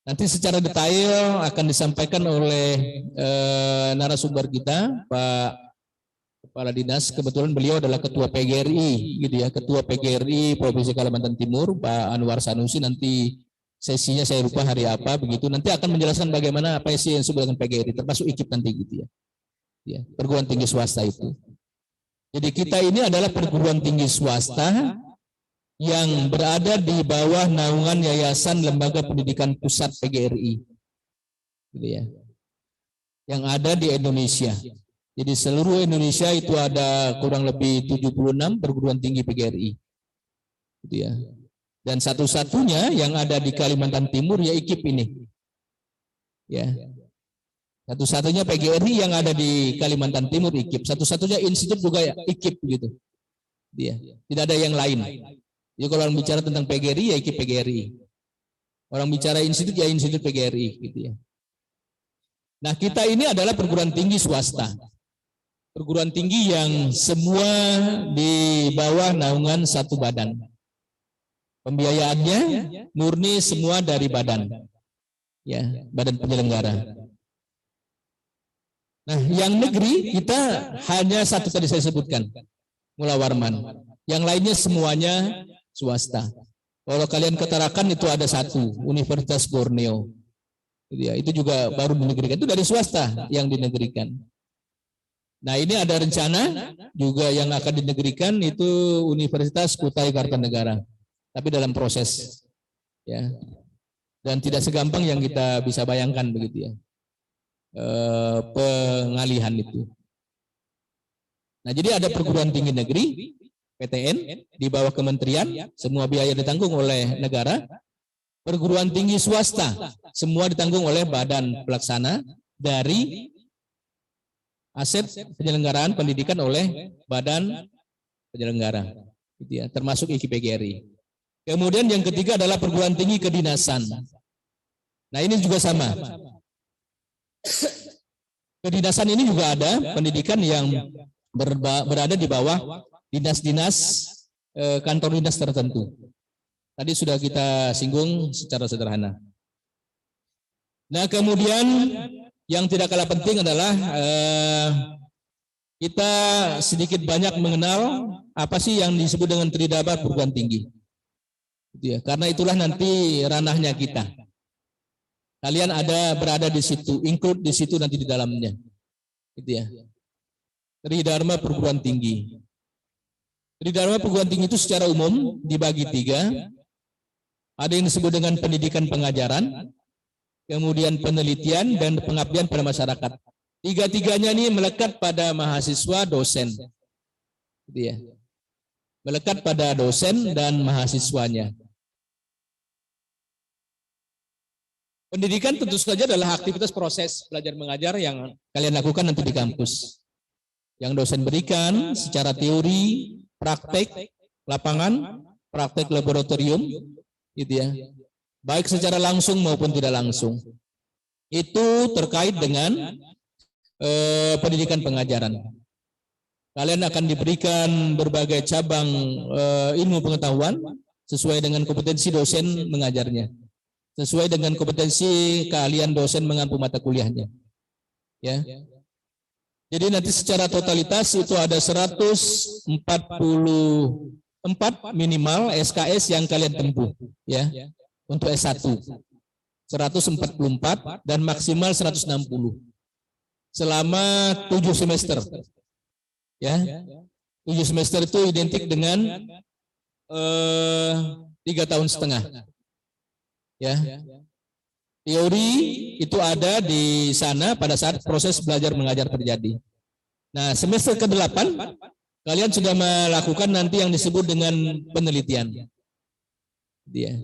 Nanti secara detail akan disampaikan oleh narasumber kita, Pak Kepala Dinas. Kebetulan beliau adalah Ketua PGRI, gitu ya, Ketua PGRI Provinsi Kalimantan Timur, Pak Anwar Sanusi. Nanti sesinya saya lupa hari apa, begitu. Nanti akan menjelaskan bagaimana apa sih yang disebut dengan PGRI, termasuk IKIP nanti, gitu ya. Ya, perguruan tinggi swasta itu. Jadi kita ini adalah perguruan tinggi swasta yang berada di bawah naungan Yayasan Lembaga Pendidikan Pusat PGRI, gitu ya, yang ada di Indonesia. Jadi seluruh Indonesia itu ada kurang lebih 76 perguruan tinggi PGRI, gitu ya. Dan satu-satunya yang ada di Kalimantan Timur ya IKIP ini, ya. Satu-satunya PGRI yang ada di Kalimantan Timur IKIP, satu-satunya institut juga ya IKIP gitu. Dia tidak ada yang lain. Jadi kalau orang bicara tentang PGRI ya IKIP PGRI. Orang bicara institut ya institut PGRI gitu ya. Nah, kita ini adalah perguruan tinggi swasta. Perguruan tinggi yang semua di bawah naungan satu badan. Pembiayaannya murni semua dari badan. Ya, badan penyelenggara. Nah, yang negeri kita hanya satu tadi saya sebutkan, Mula Warman. Yang lainnya semuanya swasta. Kalau kalian ke Tarakan itu ada satu, Universitas Borneo. Itu juga baru dinegerikan, itu dari swasta yang dinegerikan. Nah, ini ada rencana juga yang akan dinegerikan itu Universitas Kutai Kartanegara. Tapi dalam proses, ya. Dan tidak segampang yang kita bisa bayangkan begitu ya. Pengalihan itu. Nah, jadi ada perguruan tinggi negeri PTN di bawah kementerian, semua biaya ditanggung oleh negara. Perguruan tinggi swasta semua ditanggung oleh badan pelaksana dari aset penyelenggaraan pendidikan oleh badan penyelenggara, gitu ya, termasuk IKIP PGRI. Kemudian yang ketiga adalah perguruan tinggi kedinasan. Nah, ini juga sama. Kedinasan ini juga ada pendidikan yang berada di bawah dinas-dinas kantor dinas tertentu. Tadi sudah kita singgung secara sederhana. Nah, kemudian yang tidak kalah penting adalah kita sedikit banyak mengenal apa sih yang disebut dengan Tridaba perguruan tinggi. Gitu ya, karena itulah nanti ranahnya kita. Kalian berada di situ, include di situ nanti di dalamnya, gitu ya. Tridharma perguruan tinggi. Tridharma perguruan tinggi itu secara umum dibagi 3. Ada yang disebut dengan pendidikan pengajaran, kemudian penelitian dan pengabdian pada masyarakat. 3-tiganya ini melekat pada mahasiswa dosen, gitu ya. Melekat pada dosen dan mahasiswanya. Pendidikan tentu saja adalah aktivitas proses belajar mengajar yang kalian lakukan nanti di kampus. Yang dosen berikan secara teori, praktek lapangan, praktek laboratorium, gitu ya. Baik secara langsung maupun tidak langsung. Itu terkait dengan pendidikan pengajaran. Kalian akan diberikan berbagai cabang ilmu pengetahuan sesuai dengan kompetensi dosen mengajarnya. Sesuai dengan kompetensi keahlian dosen mengampu mata kuliahnya. Ya. Jadi nanti secara totalitas itu ada 144 minimal SKS yang kalian tempuh, ya. Untuk S1. 144 dan maksimal 160. Selama 7 semester. Ya. 7 semester itu identik dengan 3,5 tahun. Ya, teori itu ada di sana pada saat proses belajar mengajar terjadi. Nah, semester ke-8 kalian sudah melakukan nanti yang disebut dengan penelitian. Dia,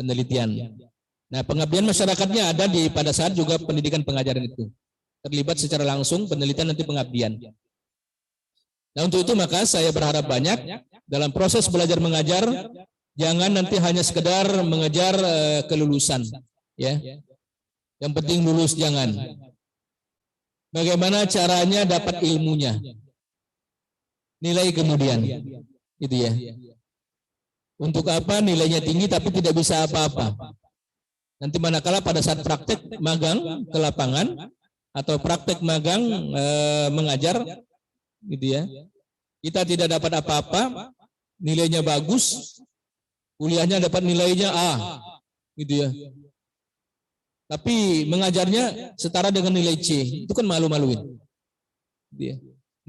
penelitian. Nah, pengabdian masyarakatnya ada di pada saat juga pendidikan pengajaran itu. Terlibat secara langsung penelitian nanti pengabdian. Nah, untuk itu maka saya berharap banyak dalam proses belajar mengajar. Jangan nanti hanya sekedar mengejar kelulusan, ya. Yang penting lulus jangan. Bagaimana caranya dapat ilmunya? Nilai kemudian, gitu ya. Untuk apa nilainya tinggi tapi tidak bisa apa-apa? Nanti manakala pada saat praktek magang ke lapangan atau praktek magang mengajar, gitu ya. Kita tidak dapat apa-apa, nilainya bagus. Kuliahnya dapat nilainya A, gitu ya. Tapi mengajarnya setara dengan nilai C, itu kan malu-maluin. Gitu ya.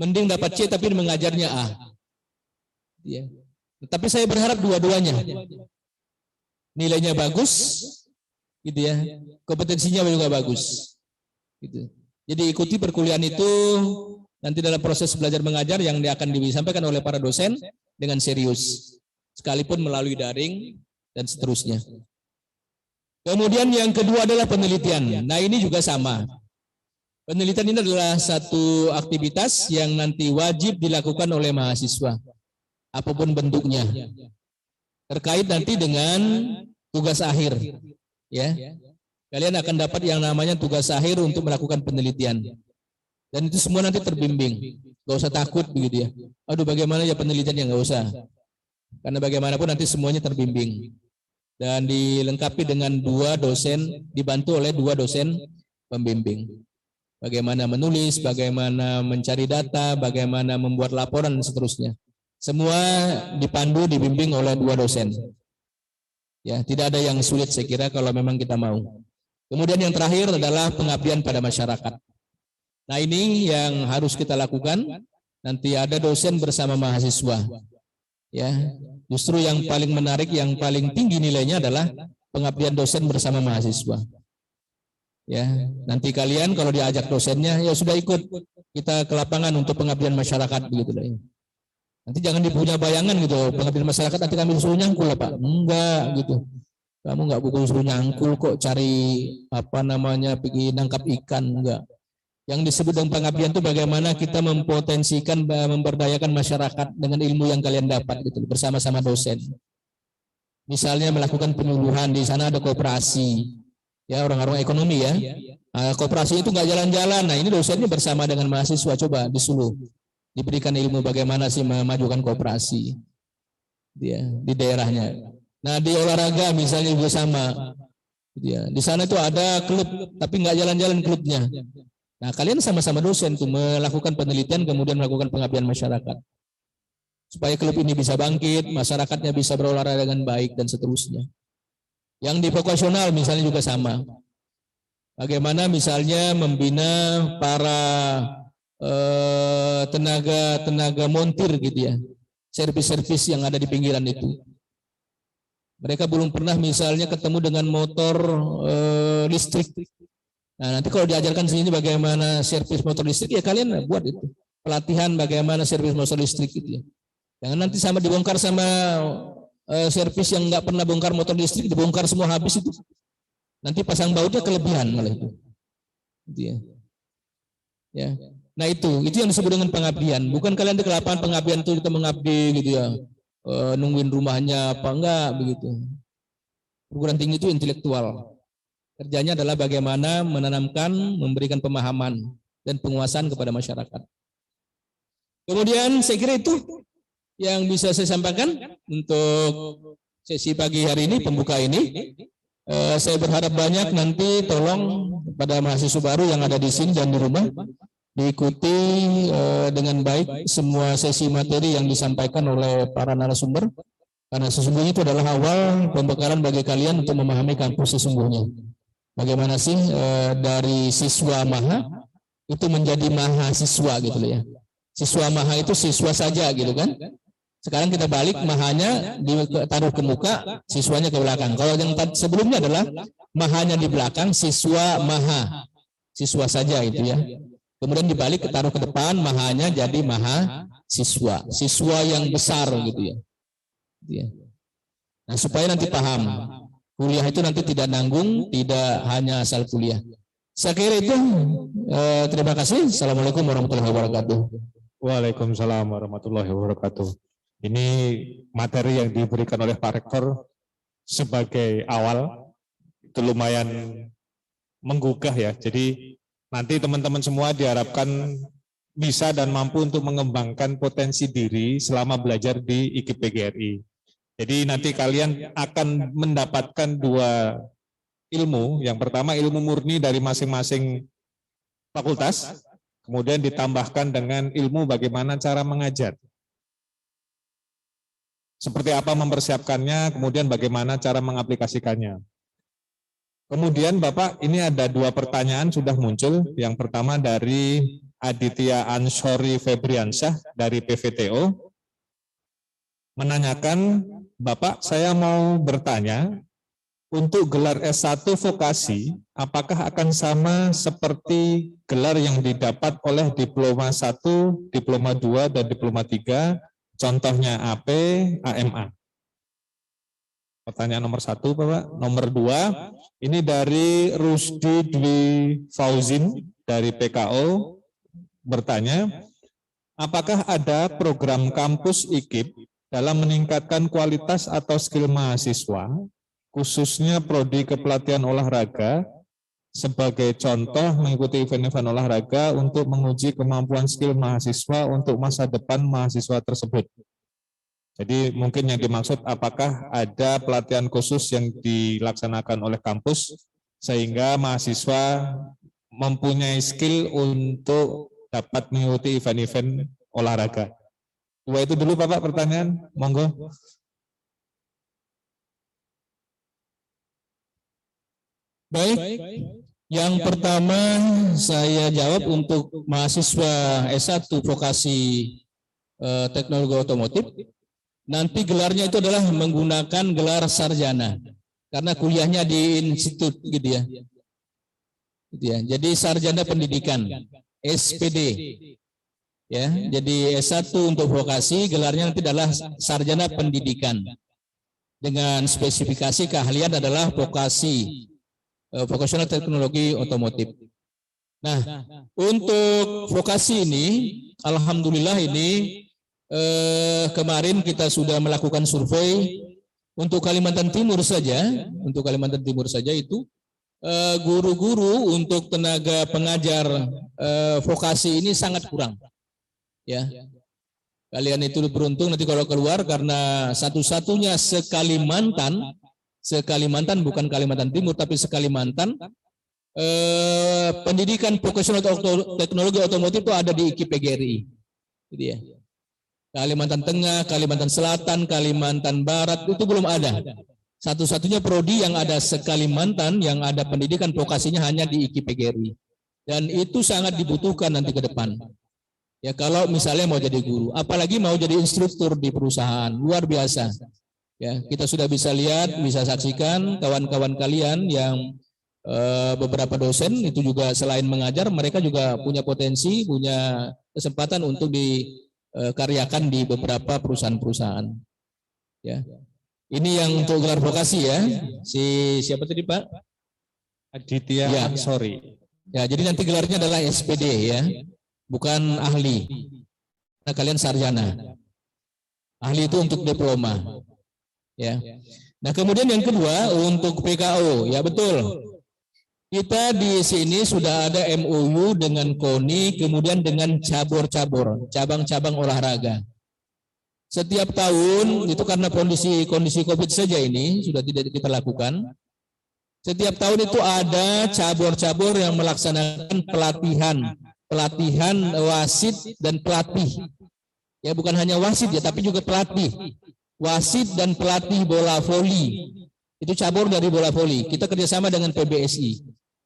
Mending dapat C tapi mengajarnya A. Ya. Tapi saya berharap dua-duanya. Nilainya bagus, gitu ya. Kompetensinya juga bagus. Gitu. Jadi ikuti perkuliahan itu nanti dalam proses belajar mengajar yang akan disampaikan oleh para dosen dengan serius. Sekalipun melalui daring dan seterusnya. Kemudian yang kedua adalah penelitian. Nah ini juga sama. Penelitian ini adalah satu aktivitas yang nanti wajib dilakukan oleh mahasiswa. Apapun bentuknya. Terkait nanti dengan tugas akhir. Ya. Kalian akan dapat yang namanya tugas akhir untuk melakukan penelitian. Dan itu semua nanti terbimbing. Gak usah takut begitu ya. Aduh bagaimana ya penelitiannya, gak usah. Karena bagaimanapun nanti semuanya terbimbing. Dan dilengkapi dengan 2 dosen, dibantu oleh 2 dosen pembimbing. Bagaimana menulis, bagaimana mencari data, bagaimana membuat laporan dan seterusnya. Semua dipandu, dibimbing oleh 2 dosen. Ya, tidak ada yang sulit saya kira kalau memang kita mau. Kemudian yang terakhir adalah pengabdian pada masyarakat. Nah ini yang harus kita lakukan. Nanti ada dosen bersama mahasiswa. Ya, justru yang paling menarik, yang paling tinggi nilainya adalah pengabdian dosen bersama mahasiswa. Ya, nanti kalian kalau diajak dosennya, ya sudah ikut kita ke lapangan untuk pengabdian masyarakat begitu lah. Nanti jangan dipunya bayangan gitu, pengabdian masyarakat nanti kami suruh nyangkul lah Pak. Enggak gitu. Kamu enggak bukan suruh nyangkul kok cari apa namanya pergi nangkap ikan, enggak. Yang disebut dengan pengabdian itu bagaimana kita mempotensikan, memberdayakan masyarakat dengan ilmu yang kalian dapat gitu bersama-sama dosen. Misalnya melakukan penyuluhan, di sana ada koperasi. Ya, orang-orang ekonomi ya. Nah, koperasi itu enggak jalan-jalan. Nah, ini dosennya bersama dengan mahasiswa coba disuluh. Diberikan ilmu bagaimana sih memajukan koperasi ya, di daerahnya. Nah di olahraga misalnya juga sama ya. Di sana itu ada klub tapi nggak jalan-jalan klubnya. Nah kalian sama-sama dosen tuh melakukan penelitian kemudian melakukan pengabdian masyarakat supaya klub ini bisa bangkit, masyarakatnya bisa berolahraga dengan baik dan seterusnya. Yang di vokasional misalnya juga sama. Bagaimana misalnya membina para tenaga montir gitu ya, servis-servis yang ada di pinggiran itu. Mereka belum pernah misalnya ketemu dengan motor listrik. Nah nanti kalau diajarkan sini bagaimana servis motor listrik ya kalian buat itu pelatihan bagaimana servis motor listrik gitu ya. Jangan nanti sama dibongkar sama servis yang nggak pernah bongkar motor listrik, dibongkar semua habis itu. Nanti pasang bautnya kelebihan malah itu. Gitu ya. Ya. Nah itu yang disebut dengan pengabdian. Bukan kalian di lapangan pengabdian itu kita mengabdi gitu ya, nungguin rumahnya apa enggak begitu. Perguruan tinggi itu intelektual. Kerjanya adalah bagaimana menanamkan, memberikan pemahaman dan penguasaan kepada masyarakat. Kemudian saya kira itu yang bisa saya sampaikan untuk sesi pagi hari ini, pembuka ini. Saya berharap banyak nanti tolong pada mahasiswa baru yang ada di sini dan di rumah diikuti dengan baik semua sesi materi yang disampaikan oleh para narasumber, karena sesungguhnya itu adalah awal pembekalan bagi kalian untuk memahami kampus sesungguhnya. Bagaimana sih dari siswa maha itu menjadi mahasiswa gitu loh ya. Siswa maha itu siswa saja gitu kan. Sekarang kita balik, mahanya ditaruh ke muka, siswanya ke belakang. Kalau yang sebelumnya adalah mahanya di belakang, siswa maha, siswa saja itu ya. Kemudian dibalik, taruh ke depan, mahanya jadi maha siswa, siswa yang besar gitu ya. Nah supaya nanti paham, kuliah itu nanti tidak nanggung, tidak hanya asal kuliah. Saya kira itu, terima kasih. Assalamualaikum warahmatullahi wabarakatuh. Waalaikumsalam warahmatullahi wabarakatuh. Ini materi yang diberikan oleh Pak Rektor sebagai awal, itu lumayan menggugah ya. Jadi nanti teman-teman semua diharapkan bisa dan mampu untuk mengembangkan potensi diri selama belajar di IKIP PGRI. Jadi nanti kalian akan mendapatkan 2 ilmu. Yang pertama ilmu murni dari masing-masing fakultas, kemudian ditambahkan dengan ilmu bagaimana cara mengajar. Seperti apa mempersiapkannya, kemudian bagaimana cara mengaplikasikannya. Kemudian Bapak, ini ada 2 pertanyaan sudah muncul. Yang pertama dari Aditya Ansori Febriansyah dari PVTO menanyakan, Bapak, saya mau bertanya, untuk gelar S1 vokasi, apakah akan sama seperti gelar yang didapat oleh diploma 1, diploma 2, dan diploma 3, contohnya AP, AMA? Pertanyaan nomor 1, Bapak. Nomor 2, ini dari Rusdi Dwi Fauzin dari PKO bertanya, apakah ada program kampus IKIP dalam meningkatkan kualitas atau skill mahasiswa, khususnya prodi kepelatihan olahraga, sebagai contoh mengikuti event-event olahraga untuk menguji kemampuan skill mahasiswa untuk masa depan mahasiswa tersebut. Jadi mungkin yang dimaksud apakah ada pelatihan khusus yang dilaksanakan oleh kampus sehingga mahasiswa mempunyai skill untuk dapat mengikuti event-event olahraga. Dua itu dulu Bapak pertanyaan, monggo. Baik, yang pertama saya jawab untuk mahasiswa S1 vokasi teknologi otomotif. Nanti gelarnya itu adalah menggunakan gelar sarjana karena kuliahnya di institut gitu ya. Gitu ya. Jadi sarjana pendidikan SPD. Ya, jadi S1 untuk vokasi gelarnya nanti adalah sarjana pendidikan. Dengan spesifikasi keahlian adalah vokasi vokasional teknologi otomotif. Nah, untuk vokasi ini, alhamdulillah ini kemarin kita sudah melakukan survei untuk Kalimantan Timur saja. Untuk Kalimantan Timur saja itu guru-guru untuk tenaga pengajar vokasi ini sangat kurang. Ya, kalian itu beruntung nanti kalau keluar karena satu-satunya se-Kalimantan bukan Kalimantan Timur tapi se-Kalimantan pendidikan vokasional teknologi otomotif itu ada di IKIP PGRI. Jadi ya. Kalimantan Tengah, Kalimantan Selatan, Kalimantan Barat itu belum ada. Satu-satunya prodi yang ada se-Kalimantan yang ada pendidikan vokasinya hanya di IKIP PGRI. Dan itu sangat dibutuhkan nanti ke depan. Ya kalau misalnya mau jadi guru, apalagi mau jadi instruktur di perusahaan, luar biasa. Ya, kita sudah bisa lihat, bisa saksikan kawan-kawan kalian yang beberapa dosen itu juga selain mengajar, mereka juga punya potensi, punya kesempatan untuk dikaryakan di beberapa perusahaan-perusahaan. Ya, ini yang untuk gelar vokasi ya. Siapa tadi Pak? Aditya ya. Ansori. Ya, jadi nanti gelarnya adalah SPD ya, bukan ahli. Nah, kalian sarjana. Ahli itu untuk diploma. Ya. Nah, kemudian yang kedua untuk PKO, ya betul. Kita di sini sudah ada MOU dengan KONI, kemudian dengan cabur-cabur, cabang-cabang olahraga. Setiap tahun itu karena kondisi COVID saja ini sudah tidak kita lakukan. Setiap tahun itu ada cabur-cabur yang melaksanakan pelatihan wasit dan pelatih. Ya bukan hanya wasit ya, tapi juga pelatih. Wasit dan pelatih bola voli. Itu cabur dari bola voli. Kita kerjasama dengan PBSI.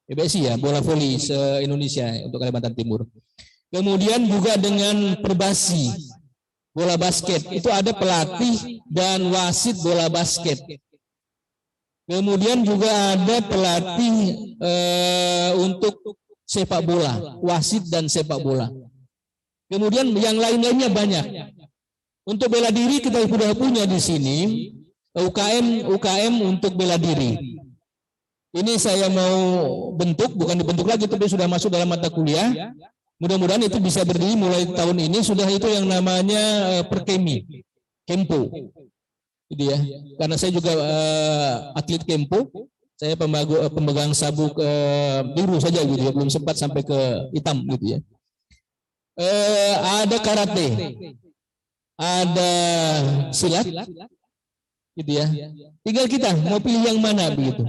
PBSI ya, bola voli se-Indonesia untuk Kalimantan Timur. Kemudian juga dengan Perbasi, bola basket. Itu ada pelatih dan wasit bola basket. Kemudian juga ada pelatih untuk sepak bola, wasit dan sepak bola. Kemudian yang lain-lainnya banyak. Untuk bela diri kita sudah punya di sini UKM untuk bela diri. Ini saya mau bentuk, bukan dibentuk lagi, tapi sudah masuk dalam mata kuliah. Mudah-mudahan itu bisa berdiri mulai tahun ini. Sudah itu yang namanya Perkemi, Kempo. Gitu ya. Karena saya juga atlet Kempo, saya pemegang sabuk biru saja gitu ya, belum sempat sampai ke hitam gitu ya. Ada karate, ada silat, gitu ya. Tinggal kita mau pilih yang mana begitu.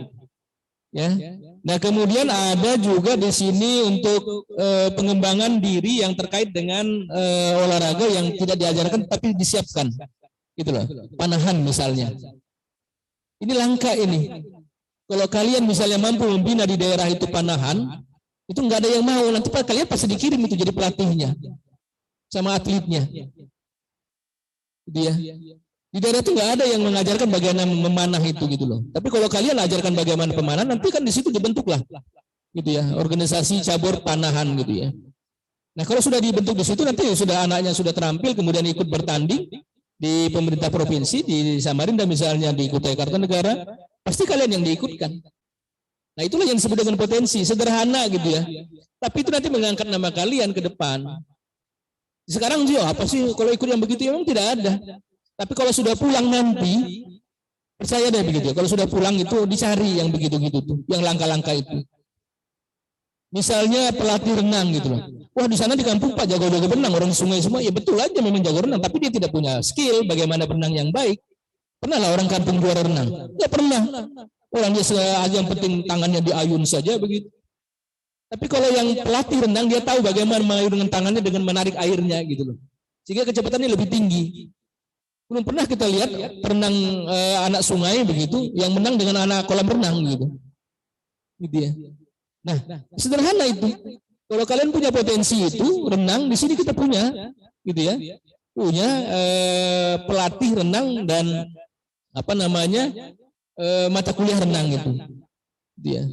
Ya. Nah kemudian ada juga di sini untuk pengembangan diri yang terkait dengan olahraga yang tidak diajarkan tapi disiapkan, gitu loh. Panahan misalnya. Ini langka ini. Kalau kalian misalnya mampu membina di daerah itu panahan, Itu nggak ada yang mau. Nanti kalian pasti dikirim itu jadi pelatihnya sama atletnya. Dia di daerah itu nggak ada yang mengajarkan bagaimana memanah itu gitu loh. Tapi kalau kalian ajarkan bagaimana pemanah, nanti kan di situ dibentuklah gitu ya, organisasi cabur panahan gitu ya. Nah kalau sudah dibentuk di situ, nanti sudah anaknya sudah terampil, kemudian ikut bertanding di pemerintah provinsi di Samarinda misalnya, di Kutai Kartanegara, pasti kalian yang diikutkan. Nah itulah yang disebut dengan potensi, sederhana gitu ya. Tapi itu nanti mengangkat nama kalian ke depan. Sekarang sih apa sih kalau ikut yang begitu, memang tidak ada. Tapi kalau sudah pulang nanti, percaya deh begitu ya, kalau sudah pulang itu dicari yang begitu-gitu tuh, yang langkah-langkah itu. Misalnya pelatih renang gitu loh. Wah di sana di kampung Pak jago-jago berenang, orang sungai semua, ya betul aja memang jago renang, tapi dia tidak punya skill bagaimana berenang yang baik. Pernah lah orang kampung juara renang? Tidak pernah. Orang dia yang penting tangannya diayun saja begitu. Tapi kalau yang pelatih renang dia tahu bagaimana mengayun dengan tangannya dengan menarik airnya gitu loh. Sehingga kecepatannya lebih tinggi. Belum pernah kita lihat perenang anak sungai begitu yang menang dengan anak kolam renang gitu. Gitu ya. Nah, sederhana itu. Kalau kalian punya potensi itu renang, di sini kita punya gitu ya. Punya pelatih renang dan apa namanya? Mata kuliah renang itu. Dia.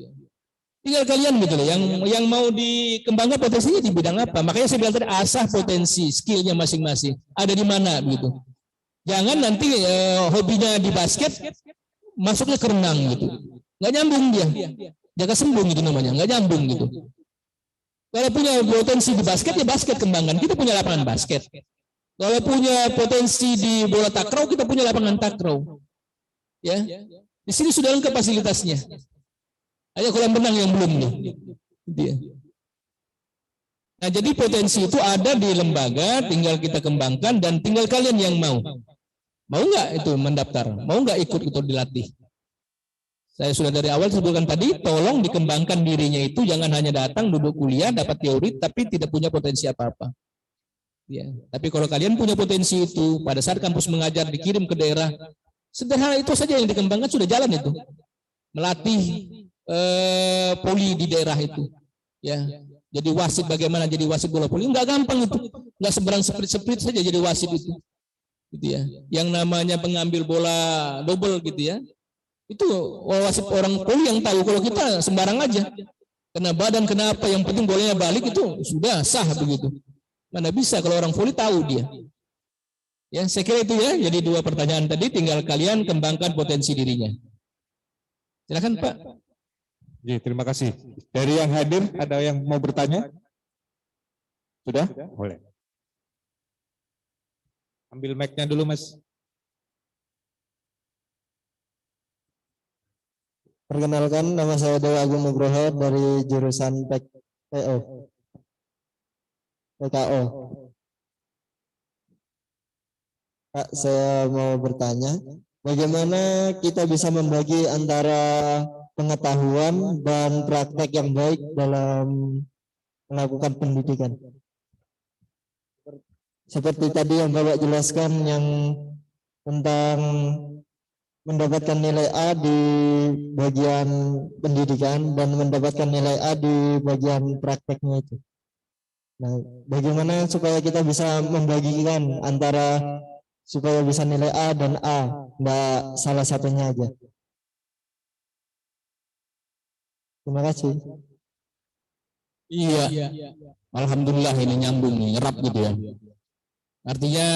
Tinggal kalian gitu loh, yang mau dikembangkan potensinya di bidang apa. Makanya saya bilang tadi asah potensi, skillnya masing-masing. Ada di mana gitu. Jangan nanti hobinya di basket, masuknya ke renang gitu. Nggak nyambung dia. Jaga sembung itu namanya, nggak nyambung gitu. Kalau punya potensi di basket, ya basket kembangkan. Kita punya lapangan basket. Kalau punya potensi di bola takraw, kita punya lapangan takraw. Ya. Di sini sudah lengkap fasilitasnya. Hanya kolam renang yang belum nih. Nah, jadi potensi itu ada di lembaga, tinggal kita kembangkan dan tinggal kalian yang mau. Mau nggak itu mendaftar? Mau nggak ikut itu dilatih? Saya sudah dari awal sebutkan tadi, tolong dikembangkan dirinya itu, jangan hanya datang duduk kuliah dapat teori tapi tidak punya potensi apa-apa. Ya, tapi kalau kalian punya potensi itu, pada saat kampus mengajar dikirim ke daerah, sederhana itu saja yang dikembangkan sudah jalan itu. Melatih poli di daerah itu. Ya, jadi wasit bagaimana jadi wasit bola poli nggak gampang itu, nggak seberang seprit saja jadi wasit itu. Gitu ya. Yang namanya pengambil bola double gitu ya. Itu wasit orang poli yang tahu, kalau kita sembarang aja. Kena badan, kena apa, yang penting bolanya balik itu sudah sah begitu. Mana bisa kalau orang poli tahu dia. Ya, saya kira itu ya. Jadi dua pertanyaan tadi, tinggal kalian kembangkan potensi dirinya. Silakan Pak. Ya, terima kasih. Dari yang hadir ada yang mau bertanya? Sudah? Boleh. Ambil mic-nya dulu, Mas. Perkenalkan, nama saya Dewa Agung Nugroho dari jurusan PKO. Pak, saya mau bertanya, bagaimana kita bisa membagi antara pengetahuan dan praktek yang baik dalam melakukan pendidikan? Seperti tadi yang Bapak jelaskan yang tentang mendapatkan nilai A di bagian pendidikan dan mendapatkan nilai A di bagian prakteknya itu. Nah, bagaimana supaya kita bisa membagikan antara supaya bisa nilai A dan A, enggak salah satunya aja. Terima kasih. Iya. Alhamdulillah ini nyambung nih, nyerap gitu ya. Artinya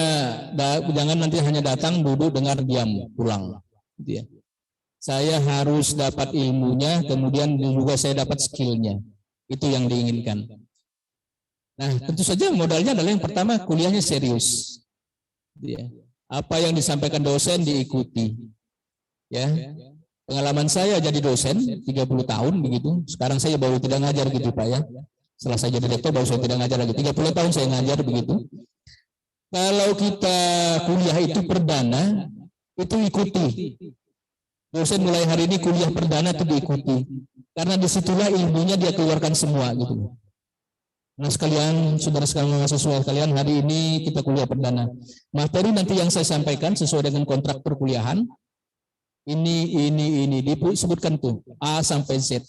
jangan nanti hanya datang, duduk, dengar, diam, pulang. Gitu ya. Saya harus dapat ilmunya, kemudian juga saya dapat skillnya. Itu yang diinginkan. Nah, tentu saja modalnya adalah yang pertama kuliahnya serius. Gitu ya. Apa yang disampaikan dosen diikuti. Ya. Pengalaman saya jadi dosen 30 tahun begitu. Sekarang saya baru tidak ngajar gitu Pak ya. Setelah saya jadi rektor baru saya tidak ngajar lagi. 30 tahun saya ngajar begitu. Kalau kita kuliah itu perdana, itu ikuti. Dosen mulai hari ini kuliah perdana itu diikuti. Karena disitulah ilmunya dia keluarkan semua gitu. Nah sekalian, saudara sekalian mahasiswa sekalian, hari ini kita kuliah perdana. Materi nanti yang saya sampaikan sesuai dengan kontrak perkuliahan, ini disebutkan tuh A sampai Z.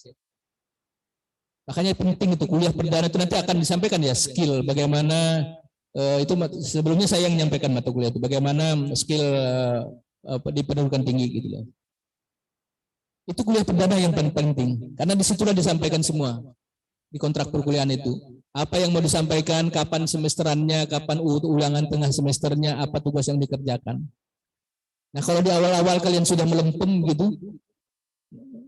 Makanya penting itu kuliah perdana itu nanti akan disampaikan ya skill bagaimana itu sebelumnya saya yang menyampaikan mata kuliah itu bagaimana skill di pendidikan tinggi gitu loh. Itu kuliah perdana yang paling penting karena disitulah disampaikan semua di kontrak perkuliahan itu. Apa yang mau disampaikan, kapan semesterannya, kapan ulangan tengah semesternya, apa tugas yang dikerjakan. Nah kalau di awal-awal kalian sudah melempem gitu,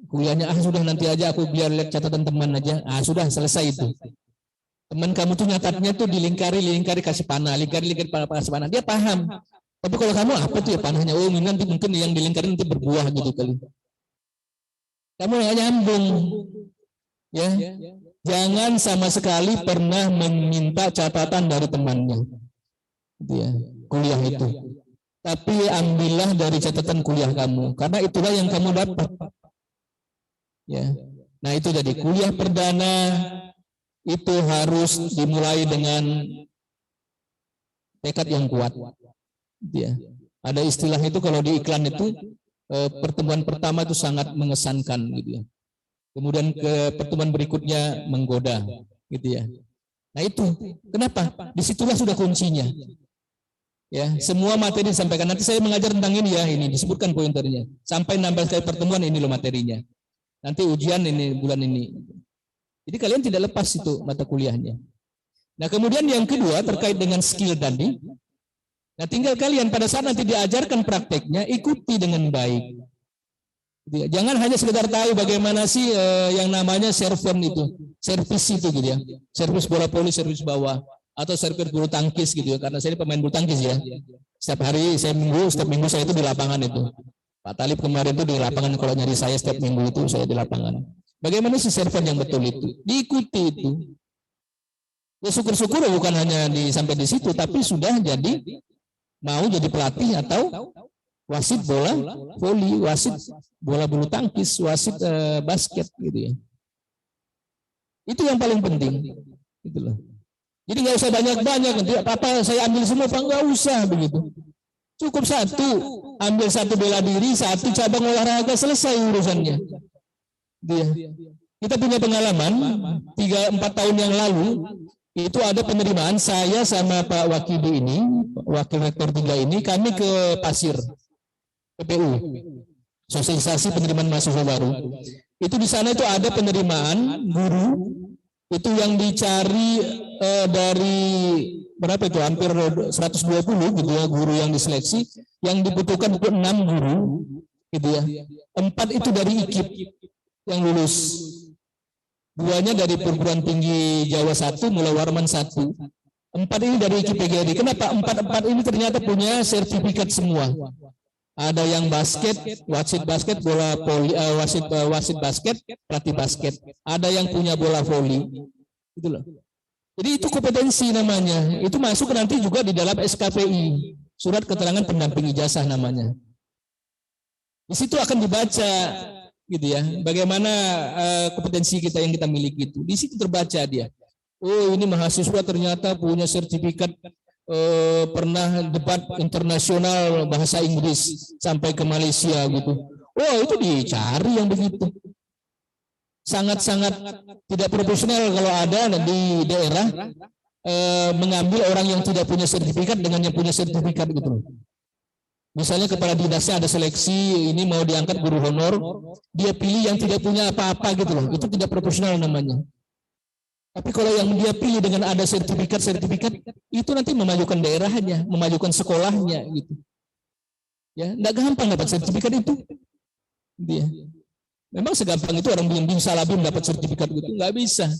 kuliahnya sudah nanti aja aku biar lihat catatan teman aja, sudah selesai itu. Teman kamu tuh nyatatnya tuh dilingkari kasih panah, lingkari kasih panah, dia paham. Tapi kalau kamu apa tuh ya panahnya, oh nanti mungkin yang dilingkari nanti berbuah gitu kali. Kamu nggak nyambung, ya. Jangan sama sekali pernah meminta catatan dari temannya, gitu ya, kuliah itu. Tapi ambillah dari catatan kuliah kamu, karena itulah yang kamu dapat. Ya, nah itu jadi kuliah perdana itu harus dimulai dengan tekad yang kuat. Ya, ada istilah itu kalau di iklan itu pertemuan pertama itu sangat mengesankan, gitu ya. Kemudian ke pertemuan berikutnya menggoda, gitu ya. Nah itu, kenapa? Disitulah sudah kuncinya. Ya, semua materi disampaikan. Nanti saya mengajar tentang ini ya, ini disebutkan pointernya. Sampai 16 kali pertemuan ini loh materinya. Nanti ujian ini bulan ini. Jadi kalian tidak lepas itu mata kuliahnya. Nah kemudian yang kedua terkait dengan skill tadi. Nah tinggal kalian pada saat nanti diajarkan prakteknya ikuti dengan baik. Jangan hanya sekedar tahu bagaimana sih yang namanya serven itu, servis itu gitu ya, servis bola voli, servis bawah, atau servis bulu tangkis gitu ya. Karena saya ini pemain bulu tangkis ya. Setiap minggu saya itu di lapangan itu. Pak Talib kemarin itu di lapangan kalau nyari saya setiap minggu itu saya di lapangan. Bagaimana sih serven yang betul itu? Diikuti itu. Ya syukur-syukur bukan hanya sampai di situ, tapi sudah jadi mau jadi pelatih atau wasit bola voli, wasit bola bulu tangkis, wasit basket gitu ya. Itu yang paling penting. Gitu loh. Jadi nggak usah banyak-banyak, nanti apa saya ambil semua, Pak, nggak usah begitu. Cukup satu, ambil satu bela diri, satu cabang olahraga, selesai urusannya. Dia. Kita punya pengalaman 3-4 tahun yang lalu itu ada penerimaan saya sama Pak Wakili ini, Wakil Rektor 3 ini, kami ke Pasir, PPU, sosialisasi penerimaan mahasiswa baru. Itu di sana itu ada penerimaan guru, itu yang dicari dari berapa itu, hampir 120 gitu ya guru yang diseleksi, yang dibutuhkan itu 6 guru, gitu ya. 4 itu dari IKIP yang lulus. 2-nya dari perguruan tinggi Jawa 1, Mulai Warman 1. 4 ini dari IKIP PGRI. Kenapa 4 ini ternyata punya sertifikat semua? Ada yang basket, wasit basket, bola voli, wasit basket, pelatih basket. Ada yang punya bola voli. Gitu loh. Jadi itu kompetensi namanya. Itu masuk nanti juga di dalam SKPI, surat keterangan pendamping ijazah namanya. Di situ akan dibaca gitu ya, bagaimana kompetensi kita yang kita miliki itu. Di situ terbaca dia. Oh, ini mahasiswa ternyata punya sertifikat pernah debat internasional bahasa Inggris sampai ke Malaysia gitu. Oh, itu dicari yang begitu. Sangat-sangat tidak profesional kalau ada di daerah mengambil orang yang tidak punya sertifikat dengan yang punya sertifikat gitu. Misalnya kepala dinasnya ada seleksi, ini mau diangkat guru honor, dia pilih yang tidak punya apa-apa gitu loh. Itu tidak profesional namanya. Tapi kalau yang dia pilih dengan ada sertifikat, itu nanti memajukan daerahnya, memajukan sekolahnya gitu. Ya, enggak gampang dapat sertifikat itu. Dia. Memang segampang itu orang bim salabim dapat sertifikat gitu, enggak bisa.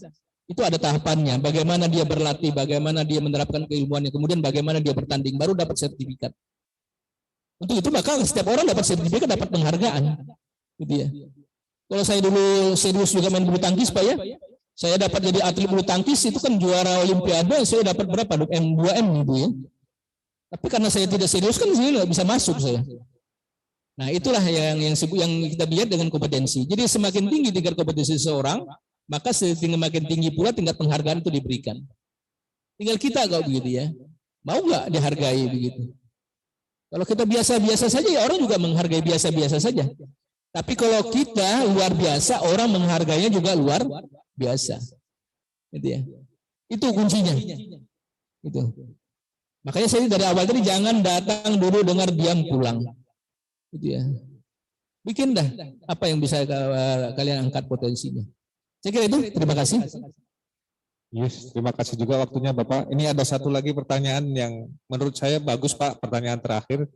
Itu ada tahapannya, bagaimana dia berlatih, bagaimana dia menerapkan keilmuannya, kemudian bagaimana dia bertanding, baru dapat sertifikat. Untuk itu maka setiap orang dapat sertifikat, dapat penghargaan. Gitu ya. Kalau saya dulu serius juga main bulu tangkis, Pak ya. Saya dapat jadi atlet bulu tangkis itu kan juara olimpiade, saya dapat berapa? 2M gitu ya. Tapi karena saya tidak serius kan saya nggak bisa masuk saya. Nah, itulah yang kita lihat dengan kompetensi. Jadi semakin tinggi tingkat kompetensi seseorang, maka semakin tinggi pula tingkat penghargaan itu diberikan. Tinggal kita kalau begitu ya. Mau nggak dihargai begitu? Kalau kita biasa-biasa saja ya orang juga menghargai biasa-biasa saja. Tapi kalau kita luar biasa, orang menghargainya juga luar biasa. Gitu ya. Itu kuncinya. Itu. Makanya saya dari awal tadi jangan datang dulu dengar diam pulang. Gitu ya. Bikin dah apa yang bisa kalian angkat potensinya. Saya kira itu. Terima kasih. Yes, terima kasih juga waktunya Bapak. Ini ada satu lagi pertanyaan yang menurut saya bagus Pak, pertanyaan terakhir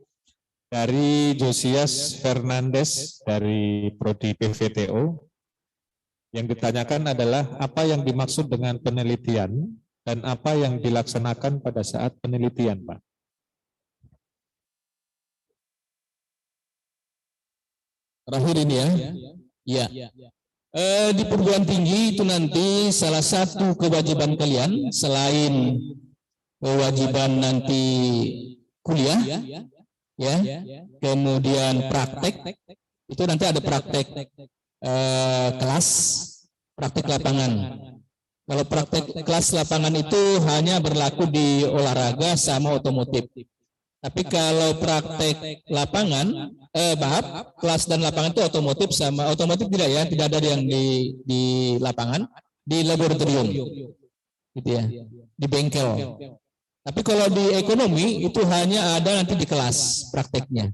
dari Josias Fernandes dari Prodi PVTO. Yang ditanyakan adalah apa yang dimaksud dengan penelitian dan apa yang dilaksanakan pada saat penelitian, Pak. Terakhir ini ya. Ya. Di perguruan tinggi itu nanti salah satu kewajiban kalian selain kewajiban nanti kuliah, ya, kemudian praktek, itu nanti ada praktek kelas, praktek lapangan. Kalau praktek kelas lapangan itu hanya berlaku di olahraga sama otomotif. Tapi kalau praktek lapangan, kelas dan lapangan itu otomotif sama otomotif tidak ya, tidak ada yang di lapangan, di laboratorium, gitu ya, di bengkel. Tapi kalau di ekonomi itu hanya ada nanti di kelas prakteknya.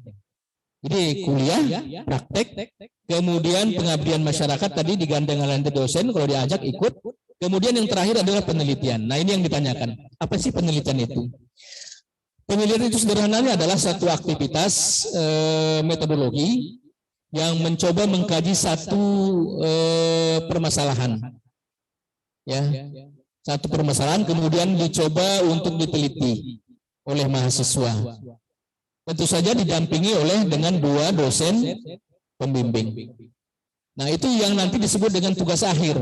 Jadi kuliah, praktek, kemudian pengabdian masyarakat tadi digandeng oleh dosen kalau diajak ikut. Kemudian yang terakhir adalah penelitian. Nah ini yang ditanyakan, apa sih penelitian itu? Penelitian itu sederhananya adalah satu aktivitas metodologi yang mencoba mengkaji satu permasalahan, ya, satu permasalahan kemudian dicoba untuk diteliti oleh mahasiswa. Tentu saja didampingi oleh dengan 2 dosen pembimbing. Nah itu yang nanti disebut dengan tugas akhir,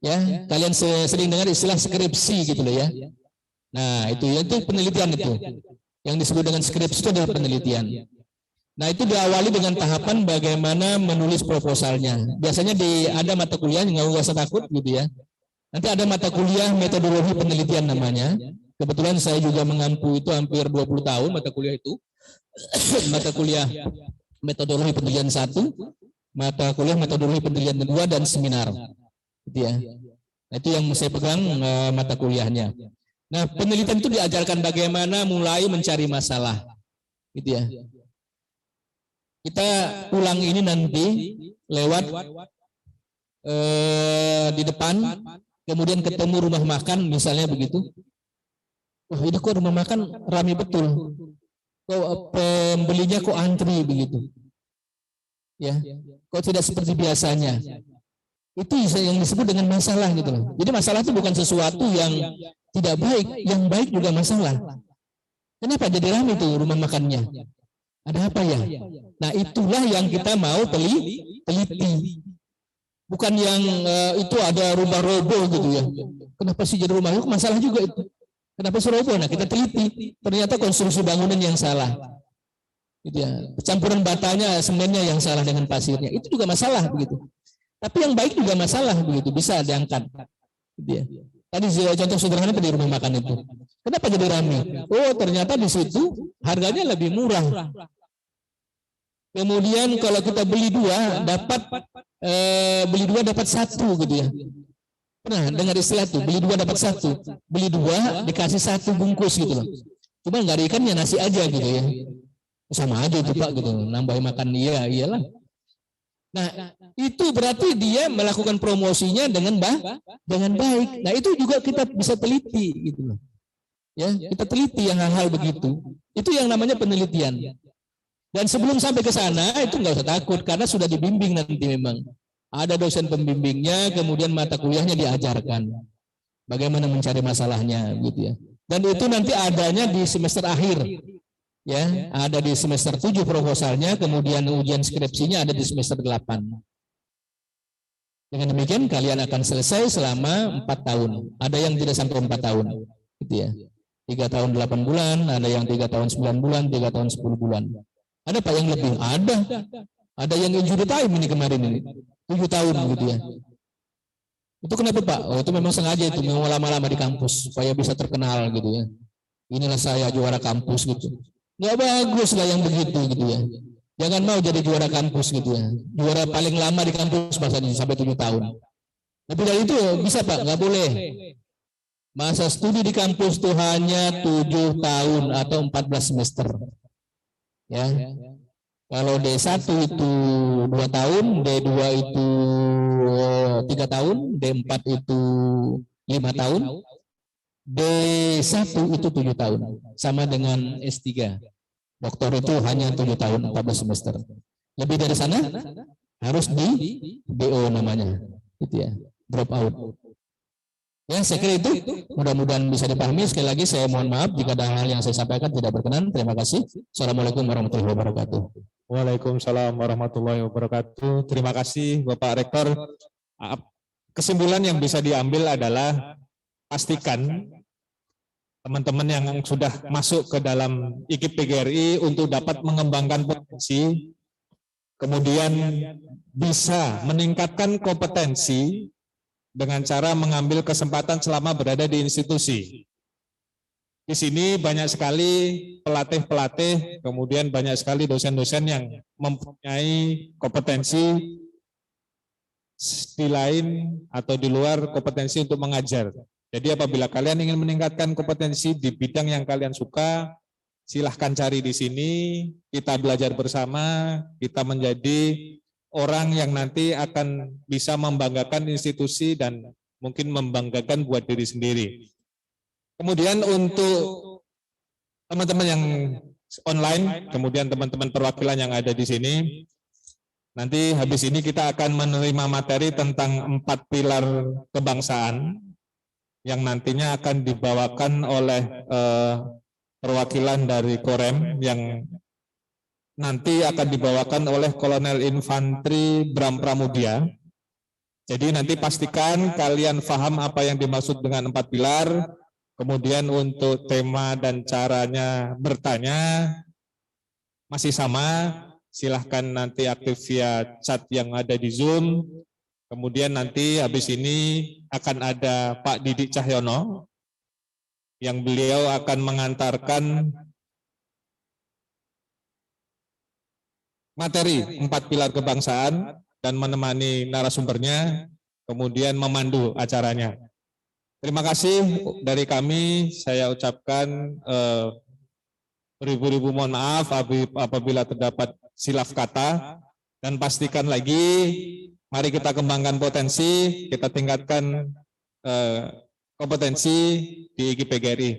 ya. Kalian sering dengar istilah skripsi gitu loh ya. Nah itu penelitian itu. Yang disebut dengan skripsi itu adalah penelitian. Nah itu diawali dengan tahapan bagaimana menulis proposalnya. Biasanya ada mata kuliah, nggak usah takut gitu ya. Nanti ada mata kuliah metodologi penelitian namanya. Kebetulan saya juga mengampu itu hampir 20 tahun mata kuliah itu. Mata kuliah metodologi penelitian 1, mata kuliah metodologi penelitian 2 dan seminar. Gitu ya. Nah, itu yang saya pegang mata kuliahnya. Nah, penelitian itu diajarkan bagaimana mulai mencari masalah. Gitu ya. Kita ulang ini nanti lewat di depan, kemudian ketemu rumah makan misalnya begitu. Wah, ini kok rumah makan ramai betul. Kok pembelinya kok antri begitu. Ya. Kok tidak seperti biasanya. Itu yang disebut dengan masalah gitu loh. Jadi masalah itu bukan sesuatu yang tidak baik, yang baik juga masalah. Kenapa jadi ramai itu rumah makannya? Ada apa ya? Nah itulah yang kita mau teliti. Bukan yang itu ada rumah roboh gitu ya. Kenapa sih jadi rumah? Masalah juga itu. Kenapa sih roboh? Nah kita teliti. Ternyata konstruksi bangunan yang salah. Gitu ya. Campuran batanya, semennya yang salah dengan pasirnya. Itu juga masalah begitu. Tapi yang baik juga masalah begitu. Bisa diangkat. Gitu ya. Tadi contoh sederhana di rumah makan itu. Kenapa jadi ramai? Oh ternyata di situ harganya lebih murah. Kemudian kalau kita beli 2 dapat 1 gitu ya. Pernah dengar istilah itu, beli 2 dapat 1. Beli 2 dikasih 1 bungkus gitu loh. Cuma nggak ada ikannya, nasi aja gitu ya. Sama aja itu Pak gitu, nambahin makan iyalah. Nah, itu berarti dia melakukan promosinya dengan baik. Nah, itu juga kita bisa teliti gitu loh. Ya, kita teliti yang hal-hal begitu. Itu yang namanya penelitian. Dan sebelum sampai ke sana itu nggak usah takut karena sudah dibimbing nanti memang. Ada dosen pembimbingnya, kemudian mata kuliahnya diajarkan bagaimana mencari masalahnya gitu ya. Dan itu nanti adanya di semester akhir. Ya, ada di semester 7 proposalnya, kemudian ujian skripsinya ada di semester 8. Dengan demikian kalian akan selesai selama 4 tahun. Ada yang tidak sampai 4 tahun. Gitu ya. 3 tahun 8 bulan, ada yang 3 tahun 9 bulan, 3 tahun 10 bulan. Ada Pak yang lebih? Ada. Ada yang injury time ini kemarin ini. 7 tahun gitu ya. Itu kenapa Pak? Oh, itu memang sengaja itu, memang lama-lama di kampus supaya bisa terkenal gitu ya. Inilah saya juara kampus gitu. Nggak bagus lah yang begitu gitu ya. Jangan mau jadi juara kampus gitu ya. Juara paling lama di kampus bahasa ini sampai 7 tahun. Lebih dari itu bisa Pak, nggak boleh. Masa studi di kampus itu hanya 7 tahun atau 14 semester. Ya. Kalau D1 itu 2 tahun, D2 itu 3 tahun, D4 itu 5 tahun, D1 itu 7 tahun. Sama dengan S3. Doktor itu hanya 7 tahun, 14 semester. Lebih dari sana harus di BO namanya. Itu ya, drop out. Ya, saya kira itu mudah-mudahan bisa dipahami. Sekali lagi saya mohon maaf jika ada hal yang saya sampaikan tidak berkenan. Terima kasih. Assalamualaikum warahmatullahi wabarakatuh. Waalaikumsalam warahmatullahi wabarakatuh. Terima kasih Bapak Rektor. Kesimpulan yang bisa diambil adalah pastikan teman-teman yang sudah masuk ke dalam IKIP PGRI untuk dapat mengembangkan potensi, kemudian bisa meningkatkan kompetensi dengan cara mengambil kesempatan selama berada di institusi. Di sini banyak sekali pelatih-pelatih, kemudian banyak sekali dosen-dosen yang mempunyai kompetensi di lain atau di luar kompetensi untuk mengajar. Jadi apabila kalian ingin meningkatkan kompetensi di bidang yang kalian suka, silahkan cari di sini, kita belajar bersama, kita menjadi orang yang nanti akan bisa membanggakan institusi dan mungkin membanggakan buat diri sendiri. Kemudian untuk teman-teman yang online, kemudian teman-teman perwakilan yang ada di sini, nanti habis ini kita akan menerima materi tentang 4 pilar kebangsaan yang nantinya akan dibawakan oleh perwakilan dari Korem yang nanti akan dibawakan oleh Kolonel Infanteri Bram Pramudia. Jadi nanti pastikan kalian paham apa yang dimaksud dengan 4 pilar. Kemudian untuk tema dan caranya bertanya masih sama, silahkan nanti aktif via chat yang ada di Zoom. Kemudian nanti habis ini akan ada Pak Didik Cahyono yang beliau akan mengantarkan materi 4 pilar kebangsaan dan menemani narasumbernya, kemudian memandu acaranya. Terima kasih dari kami, saya ucapkan beribu-ribu mohon maaf apabila terdapat silaf kata, dan pastikan lagi, mari kita kembangkan potensi, kita tingkatkan kompetensi di IKIP PGRI.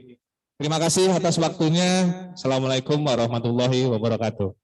Terima kasih atas waktunya. Assalamualaikum warahmatullahi wabarakatuh.